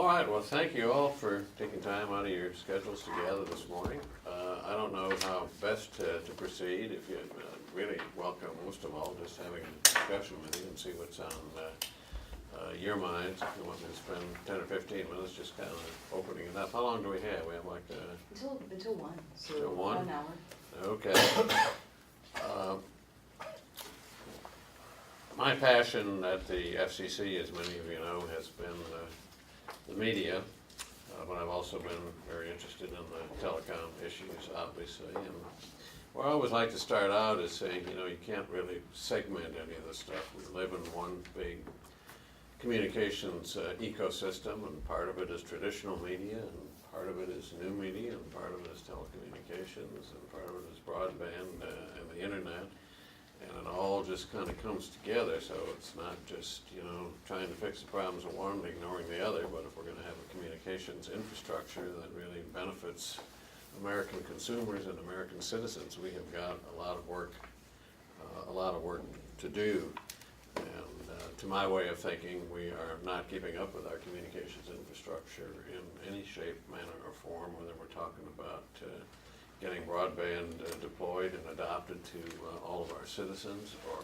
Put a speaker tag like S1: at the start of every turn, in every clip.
S1: right, well, thank you all for taking time out of your schedules to gather this morning. I don't know how best to proceed. If you really welcome, most of all, just having a discussion with you and see what's on your minds. If you want me to spend 10 or 15 minutes just kind of opening it up. How long do we have? We have like
S2: Until 1, so
S1: Till 1?
S2: 1 hour.
S1: Okay. My passion at the FCC, as many of you know, has been the media, but I've also been very interested in the telecom issues, obviously. And where I always like to start out is saying, you know, you can't really segment any of this stuff. We live in one big communications ecosystem, and part of it is traditional media, and part of it is new media, and part of it is telecommunications, and part of it is broadband and the internet. And it all just kind of comes together, so it's not just, you know, trying to fix the problems of one and ignoring the other, but if we're going to have a communications infrastructure that really benefits American consumers and American citizens, we have got a lot of work to do. And to my way of thinking, we are not keeping up with our communications infrastructure in any shape, manner, or form, whether we're talking about getting broadband deployed and adopted to all of our citizens, or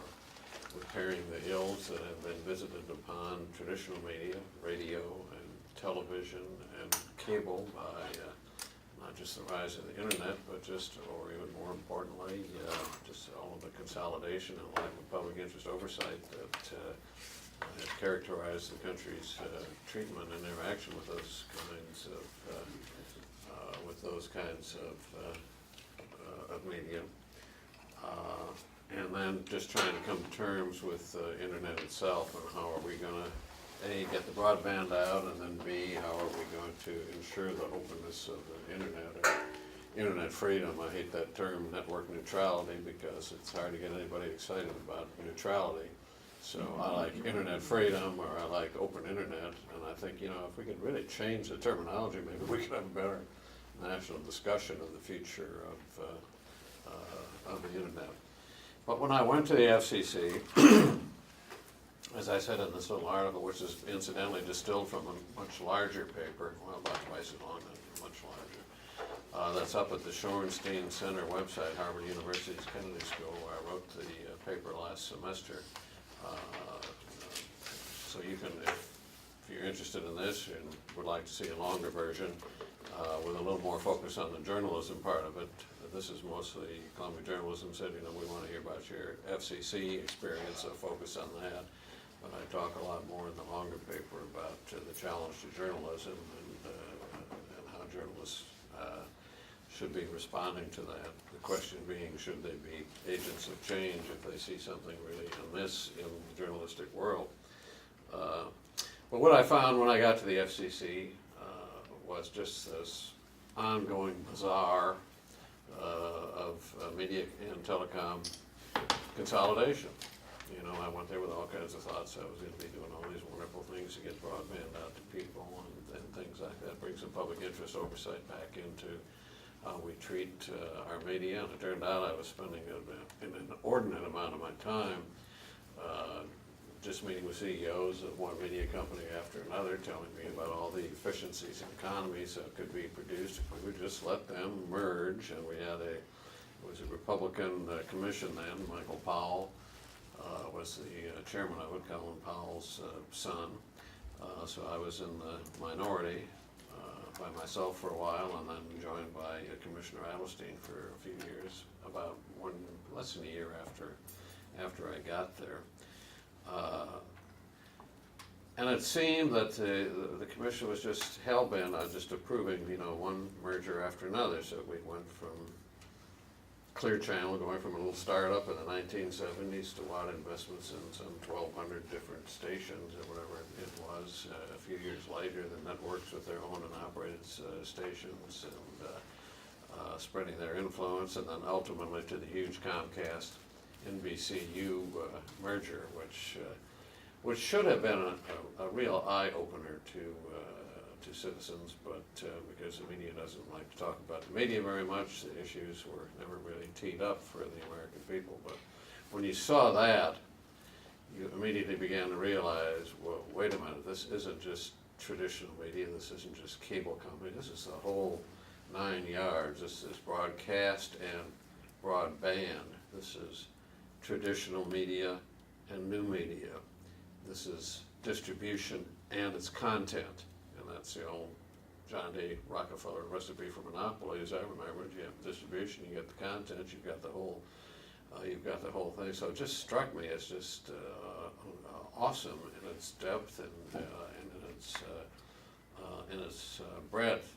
S1: repairing the ills that have been visited upon traditional media, radio and television and cable by not just the rise of the internet, but just, or even more importantly, just all of the consolidation and lack of public interest oversight that has characterized the country's treatment and interaction with those kinds of media, and then just trying to come to terms with the internet itself, and how are we going to A, get the broadband out, and then B, how are we going to ensure the openness of the internet, or internet freedom. I hate that term, network neutrality, because it's hard to get anybody excited about neutrality. So I like internet freedom, or I like open internet, and I think, you know, if we could really change the terminology, maybe we could have a better national discussion of the future of the internet. But when I went to the FCC, as I said in this little article, which is incidentally distilled from a much larger paper, well, about twice as long, and much larger, that's up at the Shorenstein Center website, Harvard University's Kennedy School, where I wrote the paper last semester. So you can, if you're interested in this and would like to see a longer version with a little more focus on the journalism part of it, this is mostly Columbia Journalism said, you know, we want to hear about your FCC experience, so focus on that. But I talk a lot more in the longer paper about the challenge to journalism and how journalists should be responding to that. The question being, should they be agents of change if they see something really amiss in the journalistic world? But what I found when I got to the FCC was just this ongoing bazaar of media and telecom consolidation. You know, I went there with all kinds of thoughts. I was going to be doing all these wonderful things to get broadband out to people and things like that, bring some public interest oversight back into how we treat our media. And it turned out I was spending an inordinate amount of my time just meeting with CEOs of one media company after another, telling me about all the efficiencies and economies that could be produced if we would just let them merge. And we had it was a Republican commission then. Michael Powell was the chairman of it, Colin Powell's son. So I was in the minority by myself for a while, and then joined by Commissioner Adelstein for a few years, about less than a year after I got there. And it seemed that the commission was just hell-bent on just approving, you know, one merger after another. So we went from Clear Channel, going from a little startup in the 1970s to wide investments in some 1,200 different stations or whatever it was. A few years later, the networks with their owned and operated stations and spreading their influence, and then ultimately to the huge Comcast NBCU merger, which should have been a real eye-opener to citizens, but because the media doesn't like to talk about the media very much, the issues were never really teed up for the American people. But when you saw that, you immediately began to realize, well, wait a minute, this isn't just traditional media. This isn't just cable company, this is the whole 9 yards. This is broadcast and broadband. This is traditional media and new media. This is distribution and its content. And that's the old John D. Rockefeller recipe for monopoly, as I remember it. You have distribution, you get the content, you've got the whole thing. So it just struck me as just awesome in its depth and in its breadth.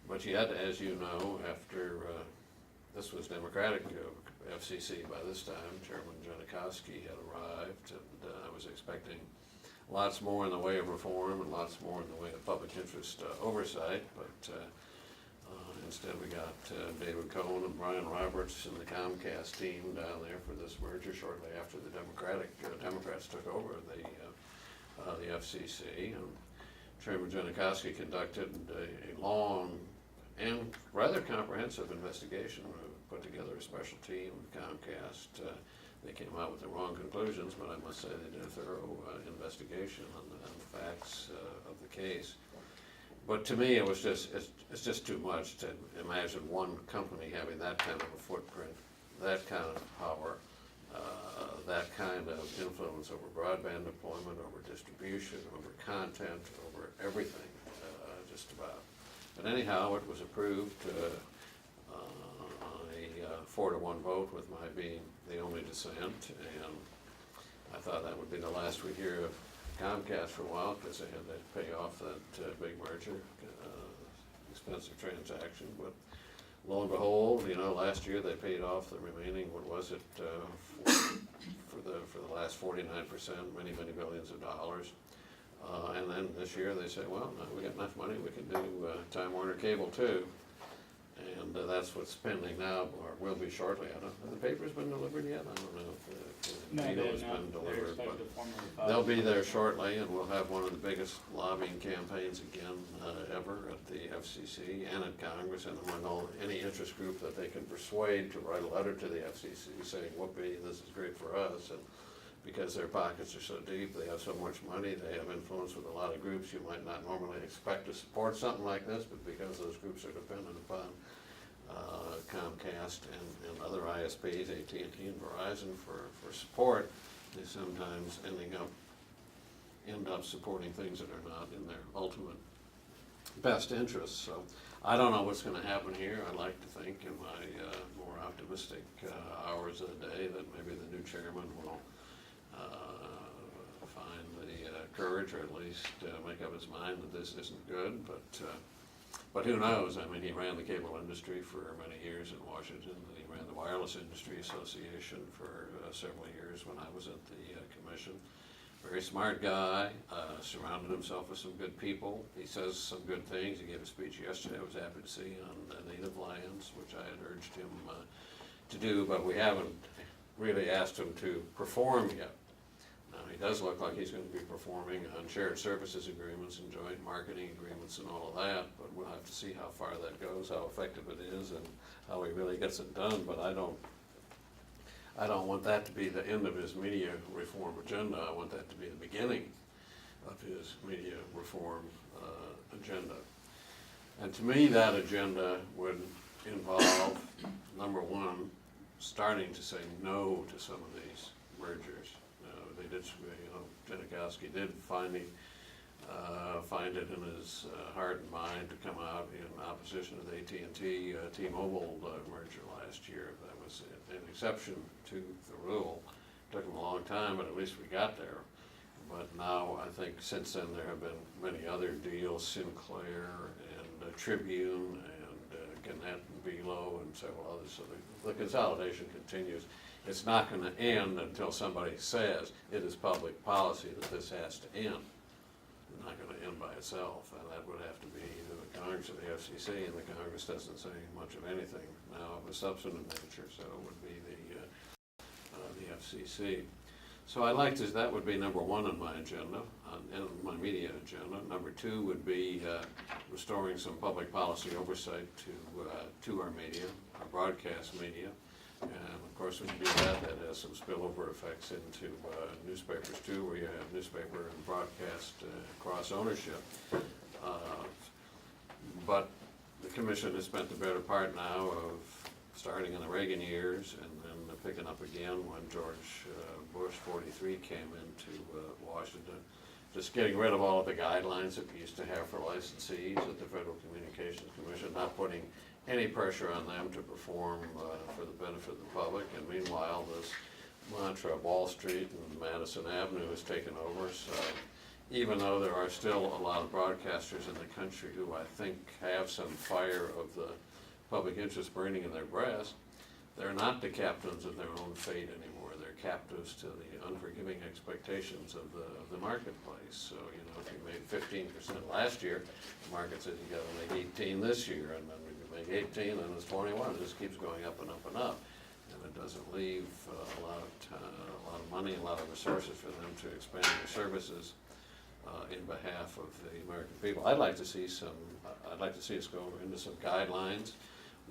S1: But yet, as you know, after this was Democratic FCC by this time, Chairman Janikowski had arrived, and I was expecting lots more in the way of reform and lots more in the way of public interest oversight, but instead we got David Cohen and Brian Roberts and the Comcast team down there for this merger shortly after the Democrats took over the FCC. And Chairman Janikowski conducted a long and rather comprehensive investigation. We put together a special team with Comcast. They came out with the wrong conclusions, but I must say they did a thorough investigation on the facts of the case. But to me, it's just too much to imagine one company having that kind of a footprint, that kind of power, that kind of influence over broadband deployment, over distribution, over content, over everything, just about. But anyhow, it was approved on a 4-to-1 vote, with my being the only dissent, and I thought that would be the last we'd hear of Comcast for a while, because they had to pay off that big merger, expensive transaction. But lo and behold, last year they paid off the remaining, what was it, for the last 49%, many billions of dollars. And then this year they say, well, no, we got enough money, we can do Time Warner Cable too. And that's what's pending now, or will be shortly. I don't know, have the papers been delivered yet? I don't know if the veto has been delivered, but they'll be there shortly, and we'll have one of the biggest lobbying campaigns again ever at the FCC and at Congress, and among any interest group that they can persuade to write a letter to the FCC saying, whoopee, this is great for us. And because their pockets are so deep, they have so much money, they have influence with a lot of groups you might not normally expect to support something like this, but because those groups are dependent upon Comcast and other ISPs, AT&T and Verizon for support, they sometimes end up supporting things that are not in their ultimate best interests. So I don't know what's going to happen here. I like to think in my more optimistic hours of the day that maybe the new chairman will find the courage, or at least make up his mind that this isn't good. But who knows? I mean, he ran the cable industry for many years in Washington. He ran the Wireless Industry Association for several years when I was at the commission. Very smart guy, surrounded himself with some good people. He says some good things. He gave a speech yesterday I was happy to see on native lands, which I had urged him to do, but we haven't really asked him to perform yet. Now, he does look like he's going to be performing on shared services agreements and joint marketing agreements and all of that, but we'll have to see how far that goes, how effective it is, and how he really gets it done. But I don't want that to be the end of his media reform agenda. I want that to be the beginning of his media reform agenda. And to me, that agenda would involve, number one, starting to say no to some of these mergers. They did, Janikowski did find it in his heart and mind to come out in opposition to the AT&T T-Mobile merger last year. That was an exception to the rule. It took him a long time, but at least we got there. But now I think since then there have been many other deals, Sinclair and Tribune and Gannett and Belo and several others. So the consolidation continues. It's not going to end until somebody says it is public policy that this has to end. It's not going to end by itself, and that would have to be either the Congress or the FCC, and the Congress doesn't say much of anything now of a substantive nature, so it would be the FCC. So that would be number one on my agenda, on my media agenda. Number two would be restoring some public policy oversight to our media, our broadcast media. And of course, when you do that, that has some spillover effects into newspapers too, where you have newspaper and broadcast cross ownership. But the commission has spent the better part now of starting in the Reagan years and then picking up again when George Bush 43 came into Washington. Just getting rid of all of the guidelines that we used to have for licensees at the Federal Communications Commission, not putting any pressure on them to perform for the benefit of the public. And meanwhile, this mantra of Wall Street and Madison Avenue has taken over. So even though there are still a lot of broadcasters in the country who I think have some fire of the public interest burning in their breast, they're not the captains of their own fate anymore. They're captives to the unforgiving expectations of the marketplace. So, you know, if you made 15% last year, the market says you gotta make 18 this year, and then if you make 18, then it's 21. It just keeps going up and up and up. And it doesn't leave a lot of money, a lot of resources for them to expand their services in behalf of the American people. I'd like to see us go into some guidelines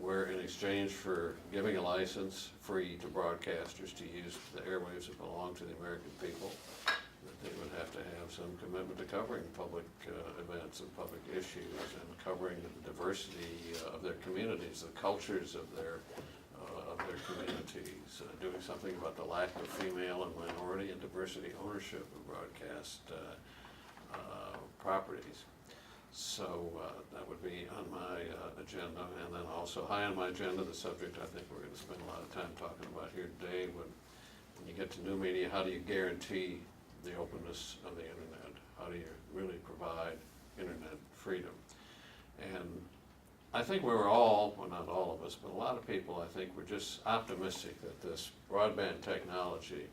S1: where in exchange for giving a license free to broadcasters to use the airwaves that belong to the American people, that they would have to have some commitment to covering public events and public issues and covering the diversity of their communities, the cultures of their communities, doing something about the lack of female and minority and diversity ownership of broadcast properties. So that would be on my agenda, and then also high on my agenda, the subject I think we're going to spend a lot of time talking about here today. When you get to new media, how do you guarantee the openness of the internet? How do you really provide internet freedom? And I think we were all, well not all of us, but a lot of people I think were just optimistic that this broadband technology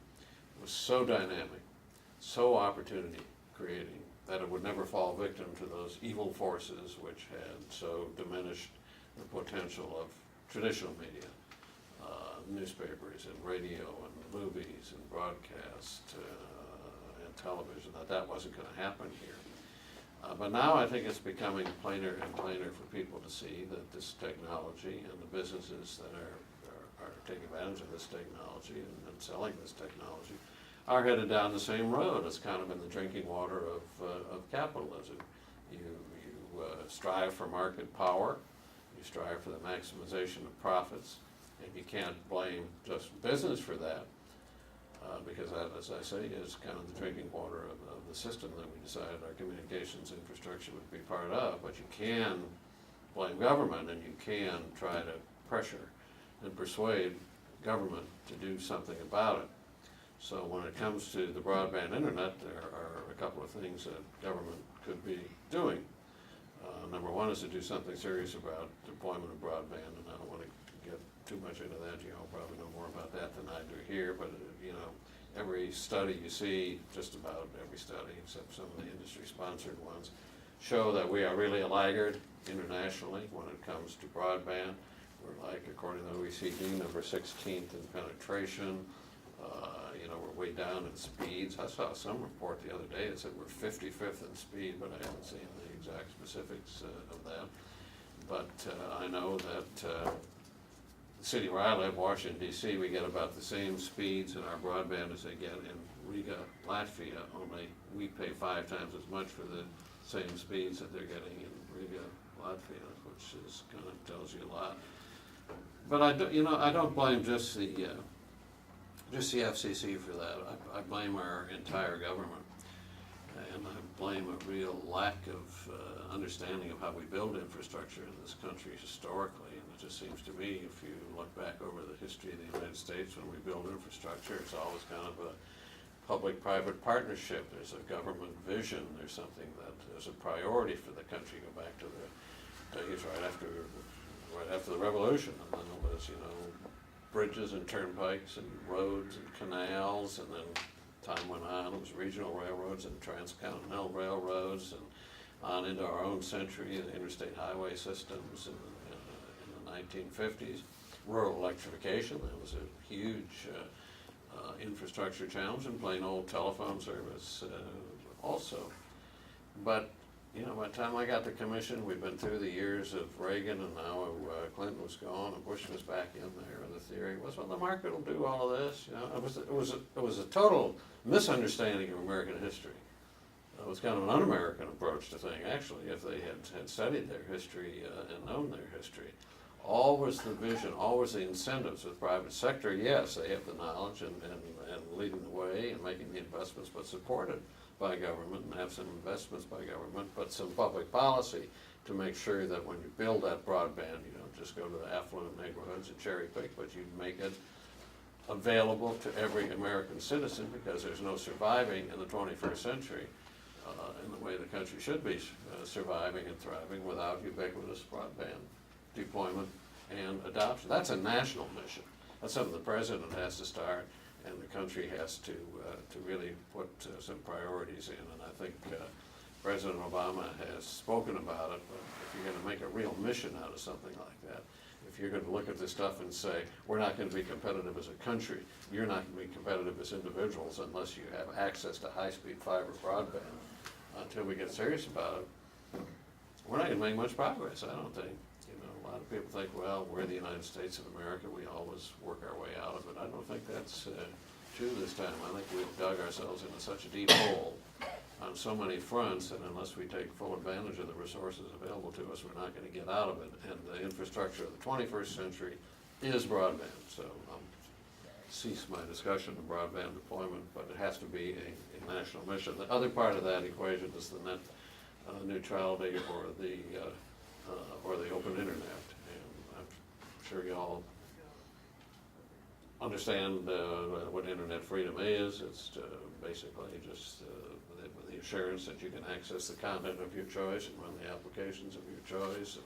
S1: was so dynamic, so opportunity creating, that it would never fall victim to those evil forces which had so diminished the potential of traditional media, newspapers and radio and movies and broadcast and television, that wasn't going to happen here. But now I think it's becoming plainer and plainer for people to see that this technology and the businesses that are taking advantage of this technology and selling this technology are headed down the same road. It's kind of in the drinking water of capitalism. You strive for market power, you strive for the maximization of profits, and you can't blame just business for that, because that, as I say, is kind of the drinking water of the system that we decided our communications infrastructure would be part of. But you can blame government, and you can try to pressure and persuade government to do something about it. So when it comes to the broadband internet, there are a couple of things that government could be doing. Number one is to do something serious about deployment of broadband, and I don't want to get too much into that. You all probably know more about that than I do here, but you know, every study you see, just about every study, except some of the industry-sponsored ones, show that we are really a laggard internationally when it comes to broadband. We're like, according to the OECD, number 16th in penetration. You know, we're way down in speeds. I saw some report the other day that said we're 55th in speed, but I haven't seen the exact specifics of that. But I know that the city where I live, Washington, D.C., we get about the same speeds in our broadband as they get in Riga, Latvia, only we pay 5 times as much for the same speeds that they're getting in Riga, Latvia, which is kind of tells you a lot. But I don't blame just the FCC for that. I blame our entire government, and I blame a real lack of understanding of how we build infrastructure in this country historically. And it just seems to me, if you look back over the history of the United States, when we build infrastructure, it's always kind of a public-private partnership. There's a government vision. There's something that is a priority for the country. Go back to the days right after the Revolution, and then it was, you know, bridges and turnpikes and roads and canals, and then time went on, it was regional railroads and transcontinental railroads, and on into our own century, the interstate highway systems in the 1950s. Rural electrification, that was a huge infrastructure challenge, and plain old telephone service also. But you know, by the time I got the commission, we've been through the years of Reagan, and now Clinton was gone, and Bush was back in there, and the theory was, well, the market will do all of this. You know, it was a total misunderstanding of American history. It was kind of an un-American approach to things, actually, if they had studied their history and known their history. Always the vision, always the incentives with private sector. Yes, they have the knowledge and leading the way and making the investments, but supported by government and have some investments by government, but some public policy to make sure that when you build that broadband, you don't just go to the affluent neighborhoods and cherry pick, but you make it available to every American citizen, because there's no surviving in the 21st century in the way the country should be surviving and thriving without ubiquitous broadband deployment and adoption. That's a national mission. That's something the president has to start, and the country has to really put some priorities in. And I think President Obama has spoken about it, but if you're going to make a real mission out of something like that, if you're going to look at this stuff and say, we're not going to be competitive as a country, you're not going to be competitive as individuals unless you have access to high-speed fiber broadband, until we get serious about it, we're not going to make much progress, I don't think. You know, a lot of people think, well, we're the United States of America, we always work our way out of it. I don't think that's true this time. I think we've dug ourselves into such a deep hole on so many fronts that unless we take full advantage of the resources available to us, we're not going to get out of it. And the infrastructure of the 21st century is broadband. So I'll cease my discussion of broadband deployment, but it has to be a national mission. The other part of that equation is the net neutrality or the open internet. And I'm sure you all understand what internet freedom is. It's basically just the assurance that you can access the content of your choice and run the applications of your choice and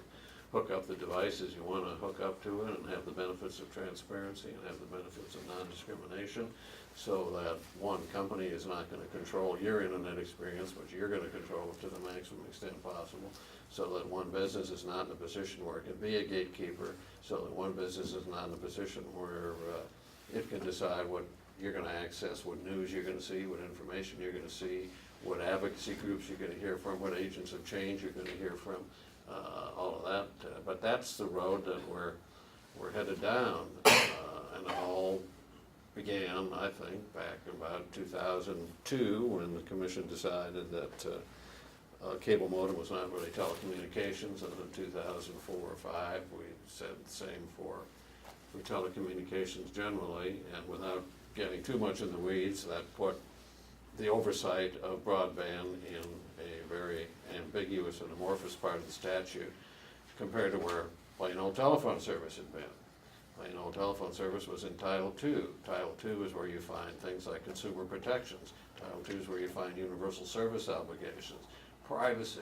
S1: hook up the devices you want to hook up to it and have the benefits of transparency and have the benefits of non-discrimination, so that one company is not going to control your internet experience, but you're going to control it to the maximum extent possible, so that one business is not in a position where it can be a gatekeeper, so that one business is not in a position where it can decide what you're going to access, what news you're going to see, what information you're going to see, what advocacy groups you're going to hear from, what agents of change you're going to hear from, all of that. But that's the road that we're headed down, and it all began, I think, back about 2002 when the commission decided that cable modem was not really telecommunications, and in 2004 or 5 we said the same for telecommunications generally, and without getting too much in the weeds, that put the oversight of broadband in a very ambiguous and amorphous part of the statute compared to where plain old telephone service had been. Plain old telephone service was in Title II. Title II is where you find things like consumer protections. Title II is where you find universal service obligations, privacy,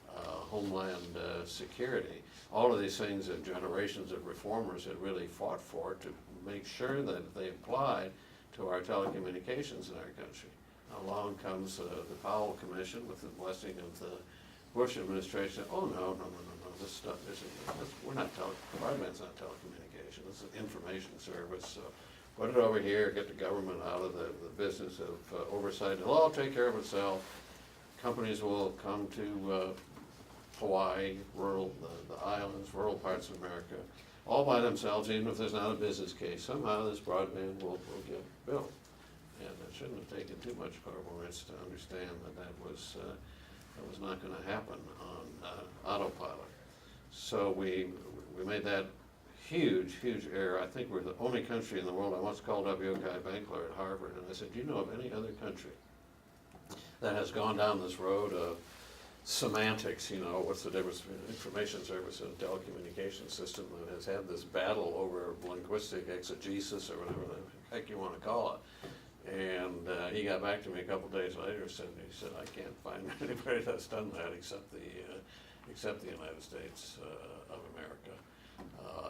S1: homeland security. All of these things that generations of reformers had really fought for to make sure that they applied to our telecommunications in our country. Along comes the Powell Commission with the blessing of the Bush administration. Oh, no, this stuff isn't, broadband's not telecommunication, this is an information service. So put it over here, get the government out of the business of oversight. It'll all take care of itself. Companies will come to Hawaii, the islands, rural parts of America, all by themselves, even if there's not a business case. Somehow this broadband will get built. And it shouldn't have taken too much perseverance to understand that was not going to happen on autopilot. So we made that huge error. I think we're the only country in the world. I once called up Yochai Benkler at Harvard, and I said, do you know of any other country that has gone down this road of semantics, what's the difference between an information service and a telecommunications system that has had this battle over linguistic exegesis or whatever the heck you want to call it? And he got back to me a couple days later, and he said, I can't find anybody that's done that except the United States of America,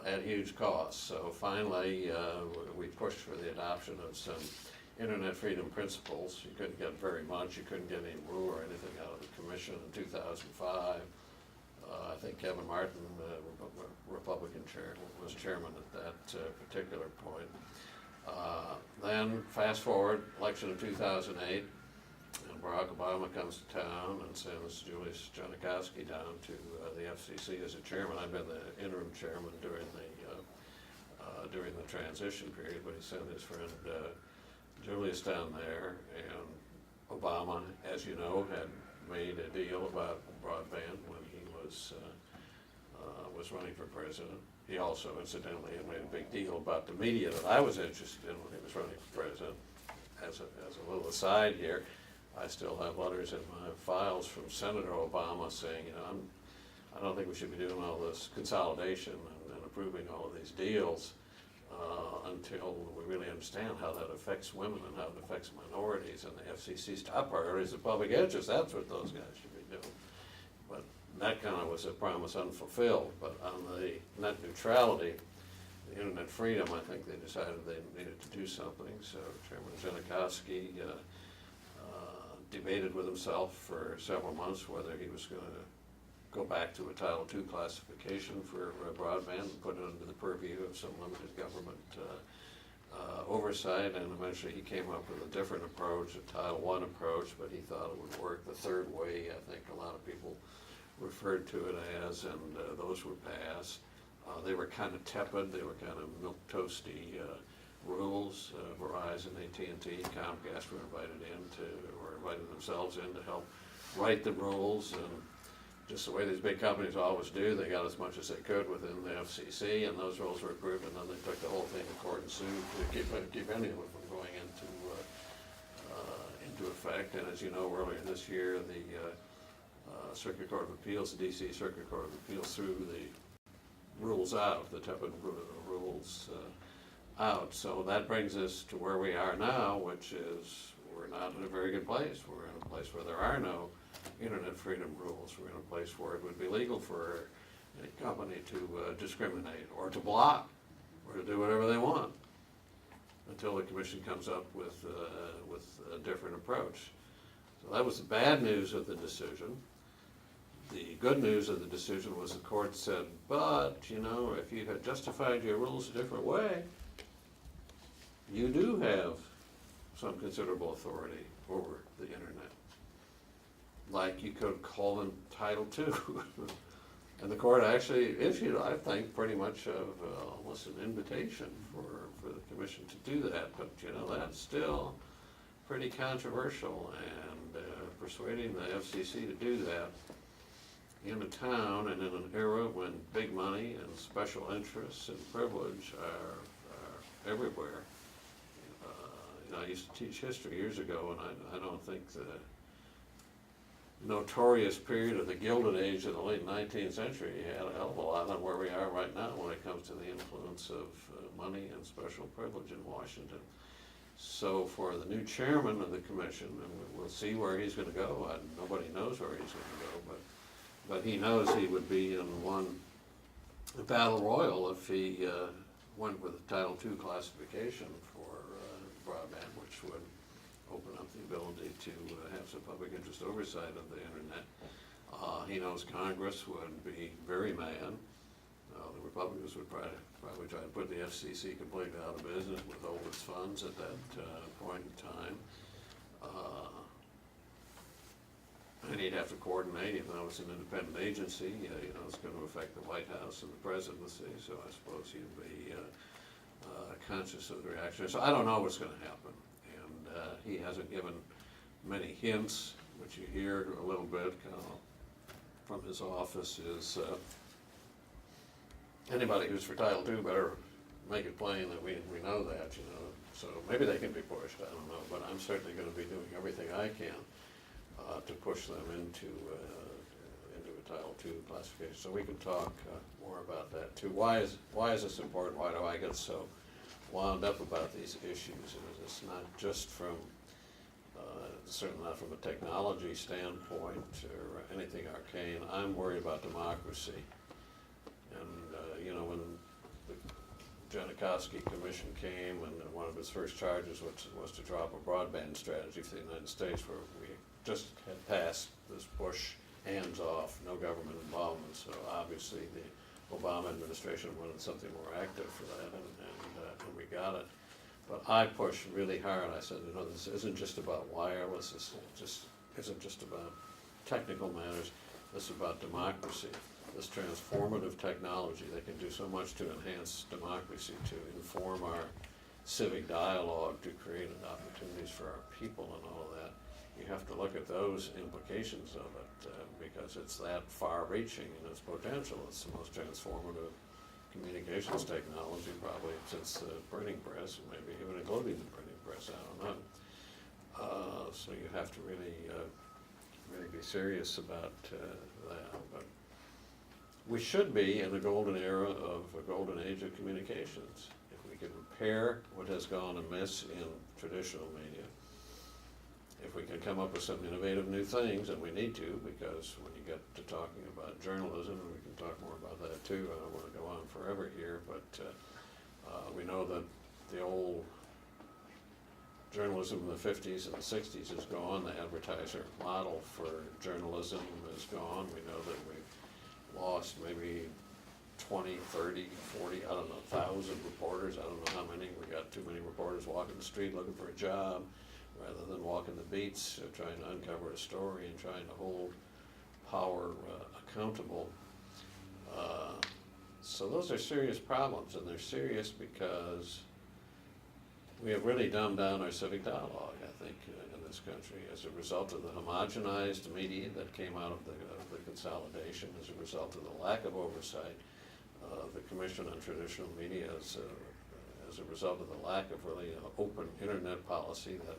S1: at huge cost. So finally, we pushed for the adoption of some internet freedom principles. You couldn't get very much. You couldn't get any rule or anything out of the commission in 2005. I think Kevin Martin, Republican chair, was chairman at that particular point. Then fast forward, election of 2008, and Barack Obama comes to town and sends Julius Janikowski down to the FCC as a chairman. I've been the interim chairman during during the transition period, but he sent his friend Julius down there, and Obama, as you know, had made a deal about broadband when he was running for president. He also incidentally had made a big deal about the media that I was interested in when he was running for president. As a little aside here, I still have letters in my files from Senator Obama saying, you know, I don't think we should be doing all this consolidation and approving all of these deals until we really understand how that affects women and how it affects minorities, and the FCC's top priority is the public interest. That's what those guys should be doing. But that kind of was a promise unfulfilled. But on the net neutrality, the internet freedom, I think they decided they needed to do something. So Chairman Janikowski debated with himself for several months whether he was going to go back to a Title II classification for broadband and put it under the purview of some limited government oversight, and eventually he came up with a different approach, a Title I approach, but he thought it would work the third way, I think a lot of people referred to it as, and those were passed. They were kind of tepid, they were kind of milquetoasty rules. Verizon, AT&T, Comcast were invited themselves in to help write the rules, and just the way these big companies always do, they got as much as they could within the FCC, and those rules were approved, and then they took the whole thing to court and sued to keep any of it from going into effect. And as you know, earlier this year, the Circuit Court of Appeals, the DC Circuit Court of Appeals, threw the rules out, the tepid rules out. So that brings us to where we are now, which is we're not in a very good place. We're in a place where there are no internet freedom rules. We're in a place where it would be legal for a company to discriminate or to block or to do whatever they want until the commission comes up with a different approach. So that was the bad news of the decision. The good news of the decision was the court said, but, you know, if you had justified your rules a different way, you do have some considerable authority over the internet. Like you could call them Title II. And the court actually issued, I think, pretty much of almost an invitation for the commission to do that. But, you know, that's still pretty controversial, and persuading the FCC to do that in a town and in an era when big money and special interests and privilege are everywhere. You know, I used to teach history years ago, and I don't think the notorious period of the Gilded Age of the late 19th century had a hell of a lot on where we are right now when it comes to the influence of money and special privilege in Washington. So for the new chairman of the commission, and we'll see where he's going to go. Nobody knows where he's going to go, but he knows he would be in one battle royal if he went with a Title II classification for broadband, which would open up the ability to have some public interest oversight of the internet. He knows Congress would be very mad. The Republicans would probably try to put the FCC completely out of business with all its funds at that point in time. And he'd have to coordinate, even though it's an independent agency, you know, it's going to affect the White House and the presidency, so I suppose he'd be conscious of the reaction. So I don't know what's going to happen. He hasn't given many hints. What you hear a little bit from his office is anybody who's for Title II better make it plain that we know that, you know. So maybe they can be pushed, I don't know, but I'm certainly going to be doing everything I can to push them into a Title II classification. So we can talk more about that too. Why is this important? Why do I get so wound up about these issues? It's not just from, certainly not from a technology standpoint or anything arcane. I'm worried about democracy. And, you know, when the Janikowski Commission came, and one of its first charges was to drop a broadband strategy for the United States, where we just had passed this Bush hands-off, no government involvement. So obviously the Obama administration wanted something more active for that, and we got it. But I pushed really hard. I said, you know, this isn't just about wireless. This just isn't just about technical matters. This is about democracy. this transformative technology that can do so much to enhance democracy, to inform our civic dialogue, to create opportunities for our people and all of that. You have to look at those implications of it because it's that far-reaching in its potential. It's the most transformative communications technology probably since the printing press, and maybe even including the printing press, I don't know. So you have to really be serious about that. But we should be in a golden era of a golden age of communications. If we can repair what has gone amiss in traditional media, if we can come up with some innovative new things, and we need to, because when you get to talking about journalism, and we can talk more about that too, I don't want to go on forever here, but we know that the old journalism in the 50s and the 60s is gone. The advertiser model for journalism is gone. We know that we've lost maybe 20, 30, 40, I don't know, 1,000 reporters. I don't know how many. We got too many reporters walking the street looking for a job rather than walking the beats, trying to uncover a story and trying to hold power accountable. So those are serious problems, and they're serious because we have really dumbed down our civic dialogue, I think, in this country as a result of the homogenized media that came out of the consolidation, as a result of the lack of oversight of the Commission on Traditional Media, as a result of the lack of really an open internet policy that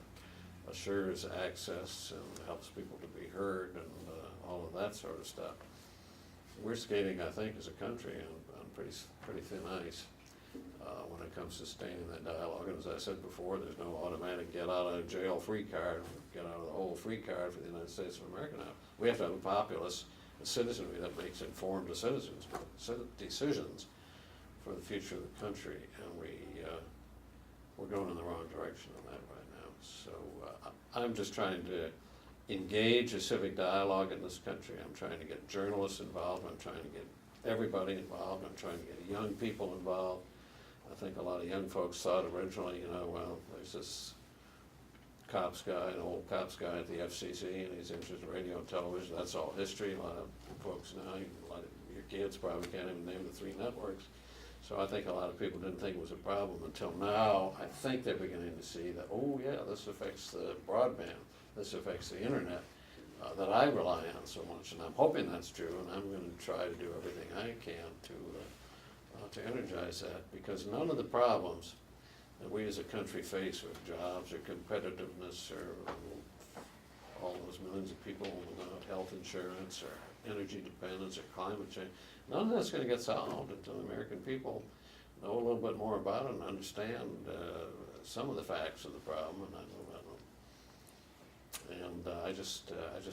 S1: assures access and helps people to be heard and all of that sort of stuff. We're skating, I think, as a country on pretty thin ice when it comes to sustaining that dialogue. And as I said before, there's no automatic get out of jail free card, get out of the hole free card for the United States of America now. We have to have a populace, a citizenry that makes informed decisions for the future of the country, and we're going in the wrong direction on that right now. So I'm just trying to engage a civic dialogue in this country. I'm trying to get journalists involved. I'm trying to get everybody involved. I'm trying to get young people involved. I think a lot of young folks thought originally, well, there's this cops guy, an old cops guy at the FCC, and he's interested in radio and television. That's all history. A lot of folks now, a lot of your kids probably can't even name the 3 networks. So I think a lot of people didn't think it was a problem until now. I think they're beginning to see that, oh yeah, this affects the broadband. This affects the internet that I rely on so much. And I'm hoping that's true, and I'm going to try to do everything I can to energize that, because none of the problems that we as a country face with jobs or competitiveness or all those millions of people without health insurance or energy dependence or climate change, none of that's going to get solved until the American people know a little bit more about it and understand some of the facts of the problem. And I just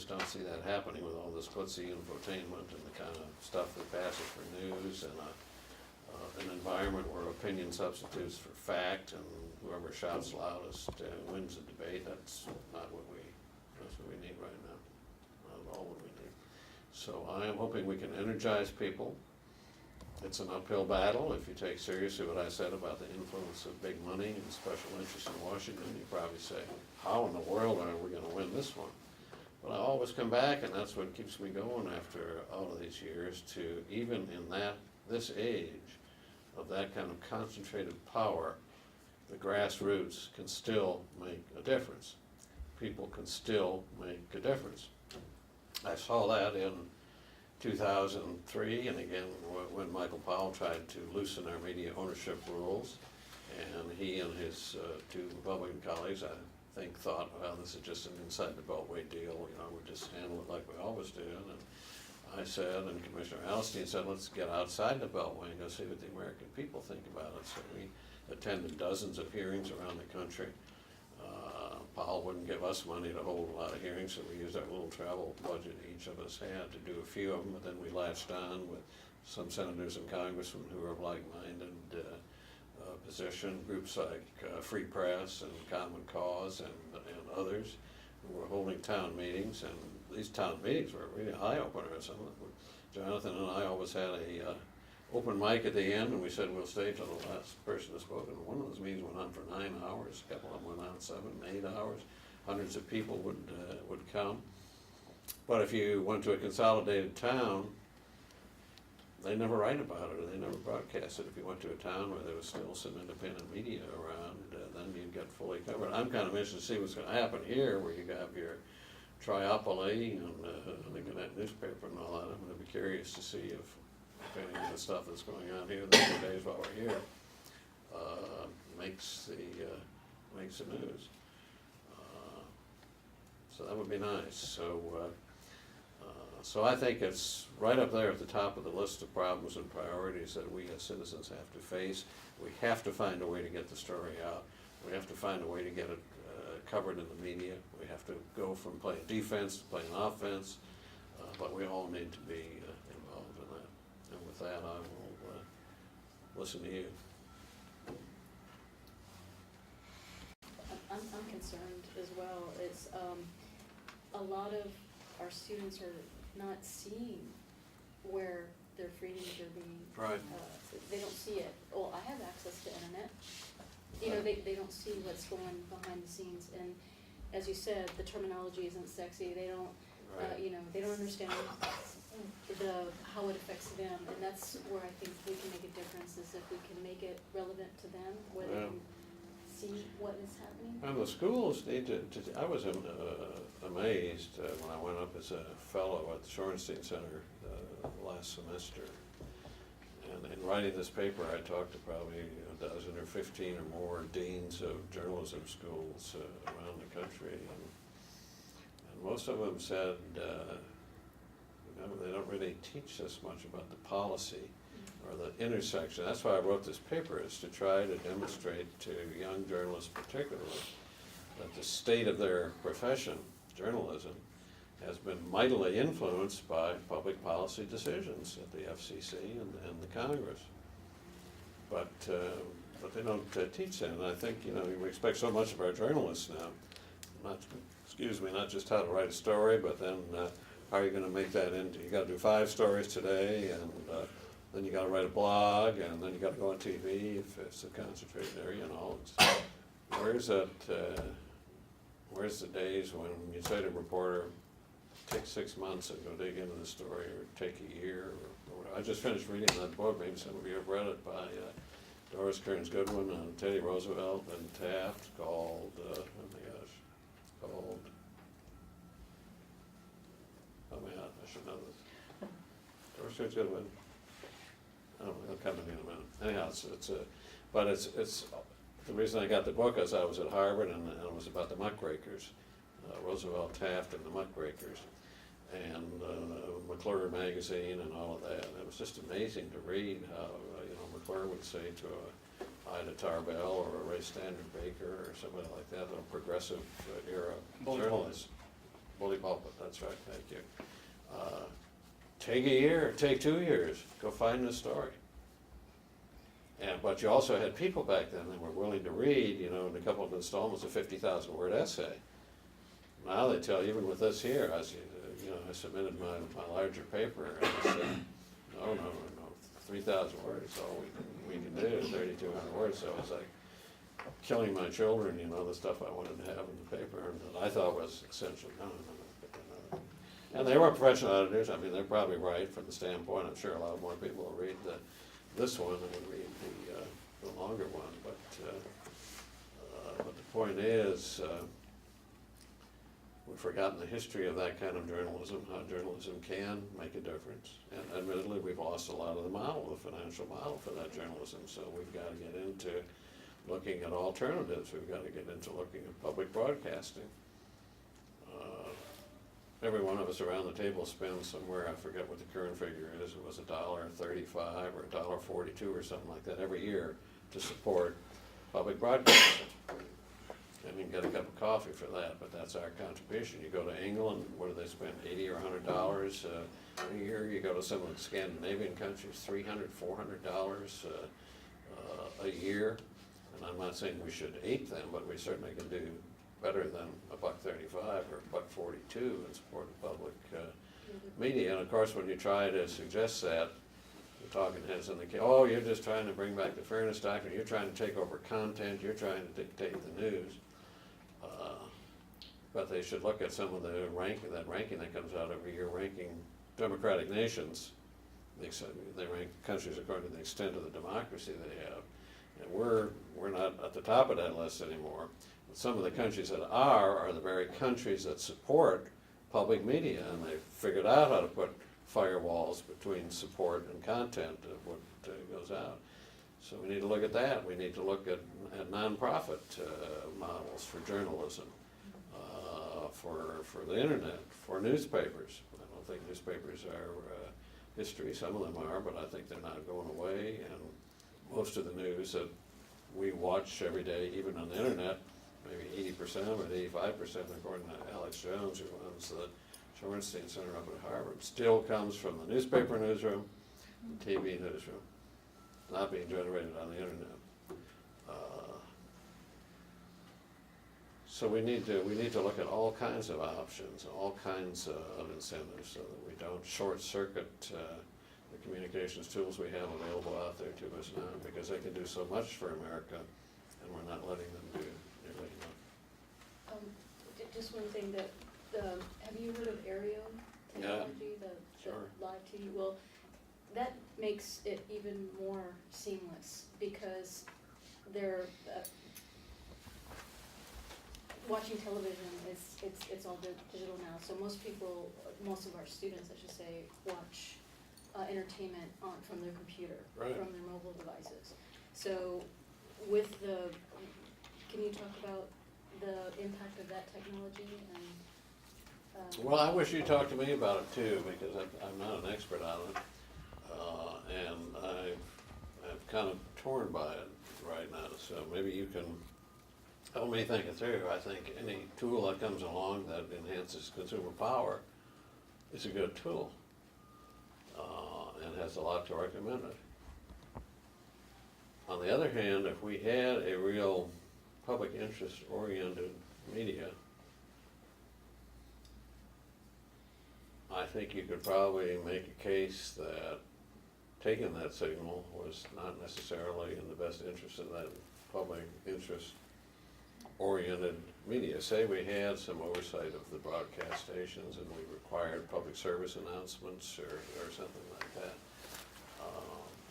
S1: don't see that happening with all this footsie infotainment and the kind of stuff that passes for news, and an environment where opinion substitutes for fact, and whoever shouts loudest wins the debate. That's what we need right now. Not at all what we need. So I am hoping we can energize people. It's an uphill battle. If you take seriously what I said about the influence of big money and special interests in Washington, you probably say, how in the world are we going to win this one? But I always come back, and that's what keeps me going after all of these years, to even in this age of that kind of concentrated power, the grassroots can still make a difference. People can still make a difference. I saw that in 2003, and again when Michael Powell tried to loosen our media ownership rules, and he and his 2 Republican colleagues, I think, thought, well, this is just an inside the Beltway deal, we'll just handle it like we always do. And I said, and Commissioner Alstein said, let's get outside the Beltway and go see what the American people think about it. So we attended dozens of hearings around the country. Powell wouldn't give us money to hold a lot of hearings, so we used our little travel budget each of us had to do a few of them, but then we latched on with some senators and congressmen who were of like-minded position, groups like Free Press and Common Cause and others who were holding town meetings, and these town meetings were really eye-openers. Jonathan and I always had a open mic at the end, and we said we'll stay till the last person has spoken. One of those meetings went on for 9 hours. A couple of them went on 7, 8 hours. Hundreds of people would come. But if you went to a consolidated town, they never write about it, or they never broadcast it. If you went to a town where there was still some independent media around, then you'd get fully covered. I'm kind of interested to see what's gonna happen here, where you have your triopoly and the Gannett newspaper and all that. I'm gonna be curious to see if any of the stuff that's going on here in the 2 days while we're here makes the news. So that would be nice. So I think it's right up there at the top of the list of problems and priorities that we as citizens have to face. We have to find a way to get the story out. We have to find a way to get it covered in the media. We have to go from playing defense to playing offense, but we all need to be involved in that. And with that, I will listen to you.
S3: I'm concerned as well. It's a lot of our students are not seeing where their freedoms are being.
S1: Right.
S3: They don't see it. Well, I have access to internet. You know, they don't see what's going behind the scenes. And as you said, the terminology isn't sexy. They don't,
S1: Right.
S3: you know, they don't understand how it affects them. And that's where I think we can make a difference, is if we can make it relevant to them, where they can see what is happening.
S1: And the schools need to I was amazed when I went up as a fellow at the Shorenstein Center last semester. And in writing this paper, I talked to probably a dozen or 15 or more deans of journalism schools around the country. And most of them said, they don't really teach us much about the policy or the intersection. That's why I wrote this paper, is to try to demonstrate to young journalists particularly that the state of their profession, journalism, has been mightily influenced by public policy decisions at the FCC and the Congress. But they don't teach that, and I think, we expect so much of our journalists now, not just how to write a story, but then how are you gonna make that into, you gotta do 5 stories today, and then you gotta write a blog, and then you gotta go on TV if it's a concentrated area, where's the days when you say to a reporter, take 6 months and go dig into the story, or take a year, or whatever. I just finished reading that book, maybe some of you have read it, by Doris Kearns Goodwin and Teddy Roosevelt and Taft, called, I should know this. Doris Kearns Goodwin. I don't know, it'll come to me in a minute. Anyhow, it's the reason I got the book is I was at Harvard, and it was about the muckrakers, Roosevelt, Taft, and the muckrakers, and McClure magazine and all of that. And it was just amazing to read how McClure would say to Ida Tarbell or a Ray Standard Baker or somebody like that, a progressive era journalist. Bully Pulpit, that's right, thank you. Take a year, take 2 years, go find the story. But you also had people back then that were willing to read, in a couple of installments, a 50,000 word essay. Now they tell you, even with this here, I submitted my larger paper, and I said, no, 3,000 words is all we can do, 3,200 words. So it's like killing my children, the stuff I wanted to have in the paper, and that I thought was essential. No. And they were professional editors. I mean, they're probably right from the standpoint. I'm sure a lot more people will read this one and read the longer one. But the point is, we've forgotten the history of that kind of journalism, how journalism can make a difference. And admittedly, we've lost a lot of the model, the financial model for that journalism. So we've got to get into looking at alternatives. We've got to get into looking at public broadcasting. Every one of us around the table spends somewhere, I forget what the current figure is, it was $1.35 or $1.42 or something like that every year to support public broadcasting. And you can get a cup of coffee for that, but that's our contribution. You go to England, what do they spend, $80 or $100 a year? You go to some of the Scandinavian countries, $300, $400 a year. And I'm not saying we should ape them, but we certainly can do better than $1.35 or $1.42 in support of public media. And of course, when you try to suggest that, the talking heads in the case, you're just trying to bring back the fairness doctrine, you're trying to take over content, you're trying to dictate the news. But they should look at some of the ranking that comes out every year, ranking democratic nations they rank countries according to the extent of the democracy they have. And we're not at the top of that list anymore. But some of the countries that are the very countries that support public media, and they've figured out how to put firewalls between support and content of what goes out. So we need to look at that. We need to look at nonprofit models for journalism, for the internet, for newspapers. I don't think newspapers are history. Some of them are, but I think they're not going away. And most of the news that we watch every day, even on the internet, maybe 80% of it, 85%, according to Alex Jones, who runs the Shorenstein Center up at Harvard, still comes from the newspaper newsroom, the TV newsroom, not being generated on the internet. So we need to look at all kinds of options, all kinds of incentives, so that we don't short circuit the communications tools we have available out there to us now, because they can do so much for America, and we're not letting them do nearly enough.
S3: Just one thing that, have you heard of Aereo technology, the
S1: sure.
S3: live TV? Well, that makes it even more seamless, because they're, watching television it's all digital now. So most people, most of our students, I should say, watch entertainment from their computer,
S1: right.
S3: from their mobile devices. So with can you talk about the impact of that technology and?
S1: Well, I wish you talked to me about it too, because I'm not an expert on it, and I'm kind of torn by it right now. So maybe you can help me think it through. I think any tool that comes along that enhances consumer power is a good tool, and has a lot to recommend it. On the other hand, if we had a real public interest oriented media, I think you could probably make a case that taking that signal was not necessarily in the best interest of that public interest oriented media. Say we had some oversight of the broadcast stations and we required public service announcements or something like that.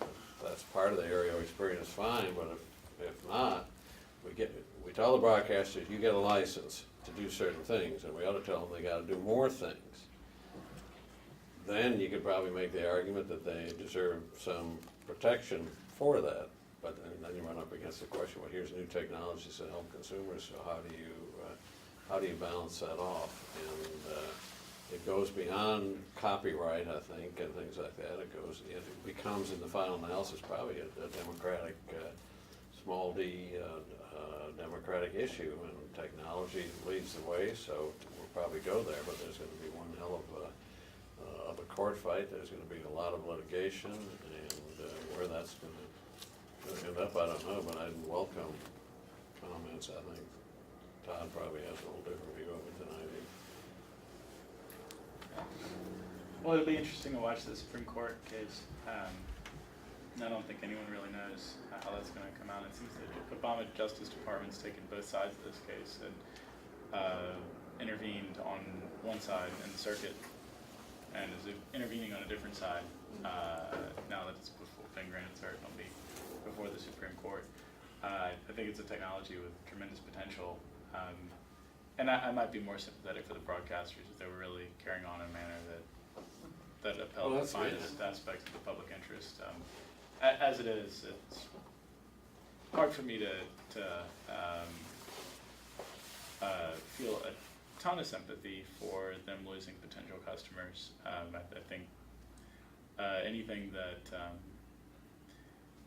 S1: If that's part of the Aereo experience, fine, but if not, we tell the broadcasters, you get a license to do certain things, and we ought to tell them they gotta do more things. Then you could probably make the argument that they deserve some protection for that. But then you run up against the question, well, here's new technologies that help consumers, so how do you balance that off? And it goes beyond copyright, I think, and things like that. It becomes, in the final analysis, probably a democratic, small d, democratic issue, and technology leads the way, so we'll probably go there, but there's gonna be one hell of a court fight. There's gonna be a lot of litigation, and where that's gonna end up, I don't know, but I'd welcome comments. I think Todd probably has a little different view of it than I do.
S4: Well, it'll be interesting to watch the Supreme Court case. I don't think anyone really knows how that's going to come out. It seems that the Obama Justice Department's taken both sides of this case and intervened on one side in the circuit and is intervening on a different side now that it's been granted cert. It'll be before the Supreme Court. I think it's a technology with tremendous potential, and I might be more sympathetic for the broadcasters if they were really carrying on in a manner that upheld the finest aspects of the public interest. As it is, it's hard for me to feel a ton of sympathy for them losing potential customers. I think anything that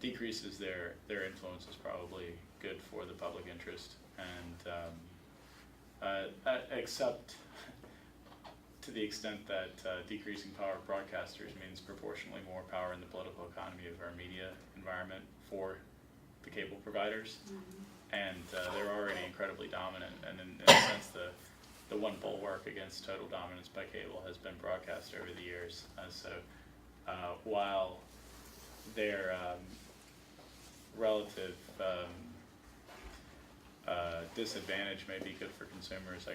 S4: decreases their influence is probably good for the public interest, and except to the extent that decreasing power of broadcasters means proportionally more power in the political economy of our media environment for the cable providers. Mm-hmm. And they're already incredibly dominant, and in a sense the one bulwark against total dominance by cable has been broadcast over the years. So while their relative disadvantage may be good for consumers,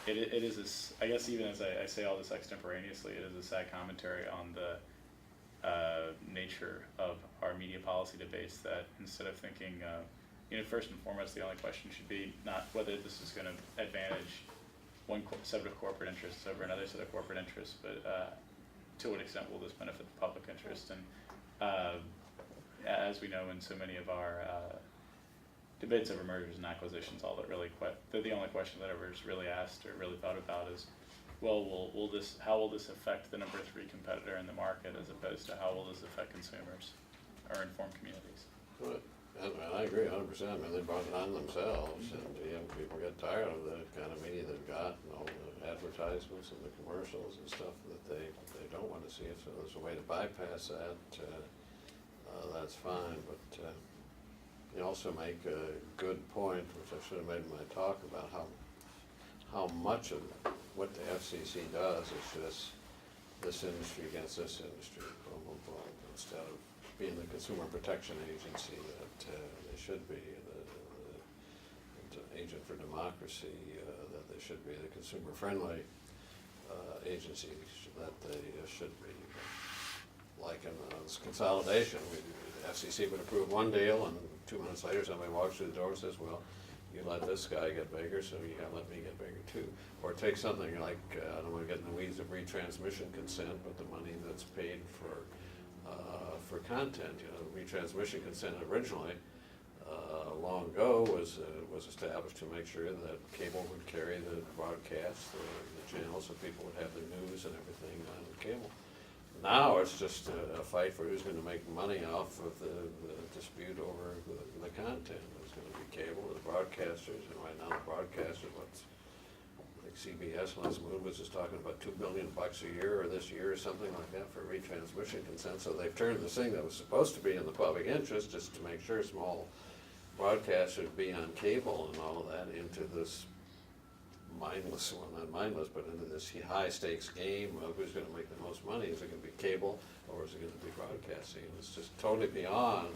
S4: it is I guess even as I say all this extemporaneously, it is a sad commentary on the nature of our media policy debates, that instead of thinking, first and foremost, the only question should be not whether this is going to advantage one set of corporate interests over another set of corporate interests, but to what extent will this benefit the public interest? And as we know in so many of our debates over mergers and acquisitions, the only question that ever is really asked or really thought about is, well, how will this affect the number 3 competitor in the market, as opposed to how will this affect consumers or informed communities?
S1: But, and I agree 100%. I mean, they brought it on themselves, and people get tired of the kind of media they've got, and all the advertisements and the commercials and stuff that they don't want to see. So there's a way to bypass that. That's fine, but you also make a good point, which I should have made in my talk, about how much of what the FCC does is just this industry against this industry, boom, boom, boom, instead of being the consumer protection agency that they should be, the agent for democracy that they should be, the consumer-friendly agency that they should be. Like in this consolidation, the FCC would approve one deal, and 2 minutes later somebody walks through the door and says, well, you let this guy get bigger, so you gotta let me get bigger too. Or take something like, I don't wanna get in the weeds of retransmission consent, but the money that's paid for content, retransmission consent originally, long ago was established to make sure that cable would carry the broadcast, the channels, so people would have the news and everything on cable. Now it's just a fight for who's gonna make money off of the dispute over the content. There's gonna be cable, the broadcasters, and right now the broadcasters, like CBS last move was just talking about $2 billion a year, or this year, or something like that, for retransmission consent. So they've turned this thing that was supposed to be in the public interest, just to make sure small broadcasters be on cable and all of that, into this mindless, well, not mindless, but into this high stakes game of who's going to make the most money. Is it going to be cable, or is it going to be broadcasting? And it's just totally beyond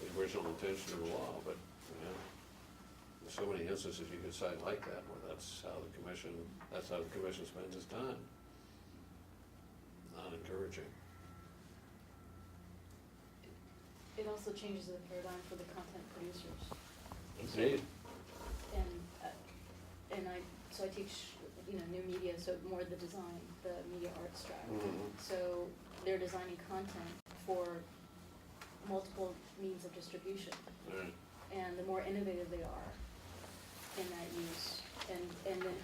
S1: the original intention of the law. But there's so many instances you could cite like that, where that's how the commission spends its time. Not encouraging.
S3: It also changes the paradigm for the content producers.
S1: Indeed.
S3: So I teach, new media, so more the design, the media arts track.
S1: Mhm.
S3: So they're designing content for multiple means of distribution.
S1: Right.
S3: And the more innovative they are in that use, and then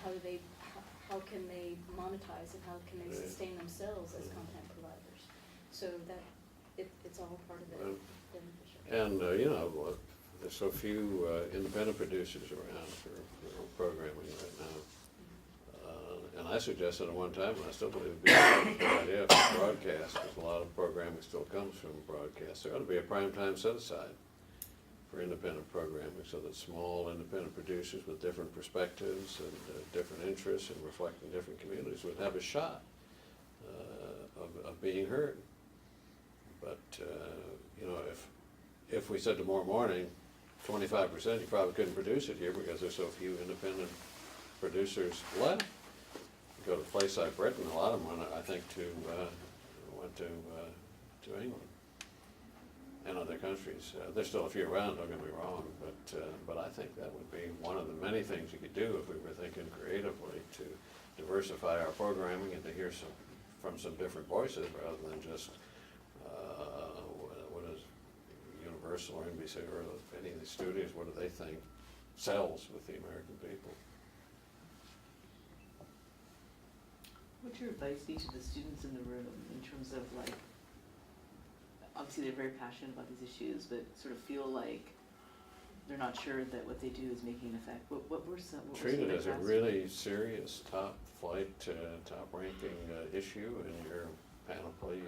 S3: how can they monetize, and how can they
S1: Right.
S3: sustain themselves as content providers? So that, it's all part of it.
S1: And, there's so few independent producers around for programming right now. And I suggested at one time, and I still believe it'd be a good idea for broadcast, because a lot of programming still comes from broadcast. There ought to be a prime time set aside for independent programming, so that small independent producers with different perspectives and different interests and reflecting different communities would have a shot of being heard. But, if we said tomorrow morning, 25%, you probably couldn't produce it here because there's so few independent producers left. You go to a place like Britain, a lot of them went to England and other countries. There's still a few around, don't get me wrong, but I think that would be one of the many things you could do if we were thinking creatively to diversify our programming and to hear from some different voices rather than just what is Universal or NBC or any of these studios, what do they think sells with the American people?
S5: What's your advice be to the students in the room in terms of, like, obviously they're very passionate about these issues, but sort of feel like they're not sure that what they do is making an effect? What were some?
S1: Treat it as a really serious, top flight, top ranking issue in your panoply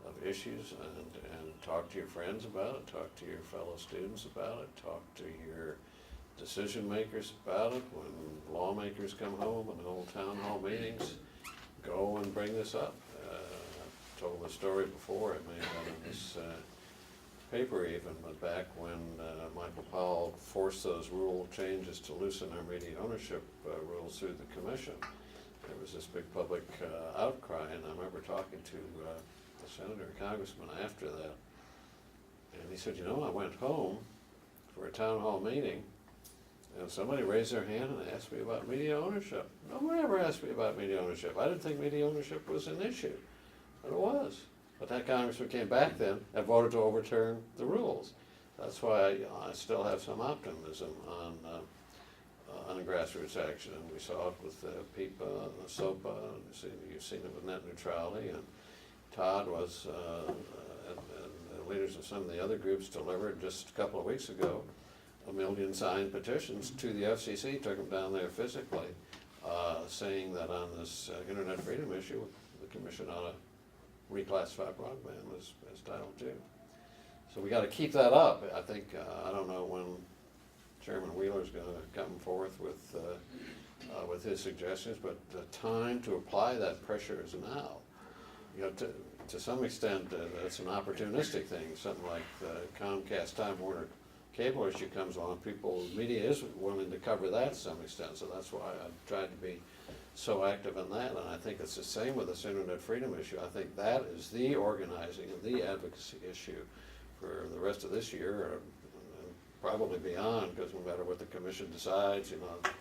S1: of issues, and talk to your friends about it, talk to your fellow students about it, talk to your decision makers about it. When lawmakers come home and hold town hall meetings, go and bring this up. I've told the story before, it may have been in this paper even, but back when Michael Powell forced those rule changes to loosen our media ownership rules through the commission, there was this big public outcry, and I remember talking to senator or congressman after that. And he said, you know, I went home for a town hall meeting, and somebody raised their hand and asked me about media ownership. No one ever asked me about media ownership. I didn't think media ownership was an issue, but it was. But that congressman came back then and voted to overturn the rules. That's why I still have some optimism on grassroots action, and we saw it with PIPA and the SOPA, and you've seen it with net neutrality, and Todd was, and the leaders of some of the other groups delivered just a couple of weeks ago 1 million signed petitions to the FCC, took them down there physically, saying that on this internet freedom issue, the commission ought to reclassify broadband as Title II. So we got to keep that up. I think, I don't know when Chairman Wheeler's going to come forth with his suggestions, but the time to apply that pressure is now. You know, to some extent, it's an opportunistic thing. Something like the Comcast Time Warner cable issue comes along, media is willing to cover that to some extent. So that's why I tried to be so active in that, and I think it's the same with this internet freedom issue. I think that is the organizing and the advocacy issue for the rest of this year, and probably beyond, because no matter what the commission decides, you know,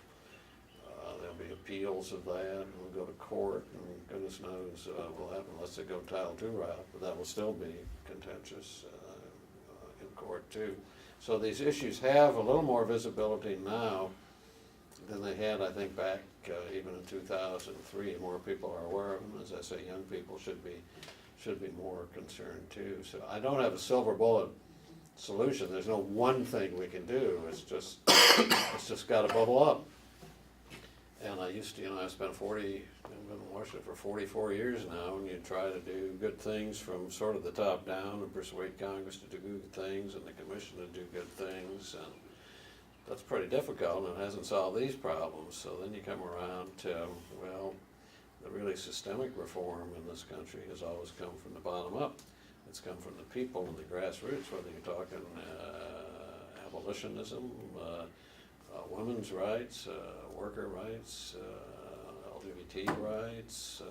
S1: there'll be appeals of that, and we'll go to court, and goodness knows what will happen unless they go Title II route, but that will still be contentious in court too. So these issues have a little more visibility now than they had, I think, back even in 2003. More people are aware of them. As I say, young people should be more concerned too. So I don't have a silver bullet solution. There's no one thing we can do. It's just got to bubble up. And I used to, you know, I've been in Washington for 44 years now, and you try to do good things from sort of the top down and persuade Congress to do good things and the commission to do good things, and that's pretty difficult, and it hasn't solved these problems. So then you come around to, well, the really systemic reform in this country has always come from the bottom up. It's come from the people and the grassroots, whether you're talking abolitionism, women's rights, worker rights, LGBT rights,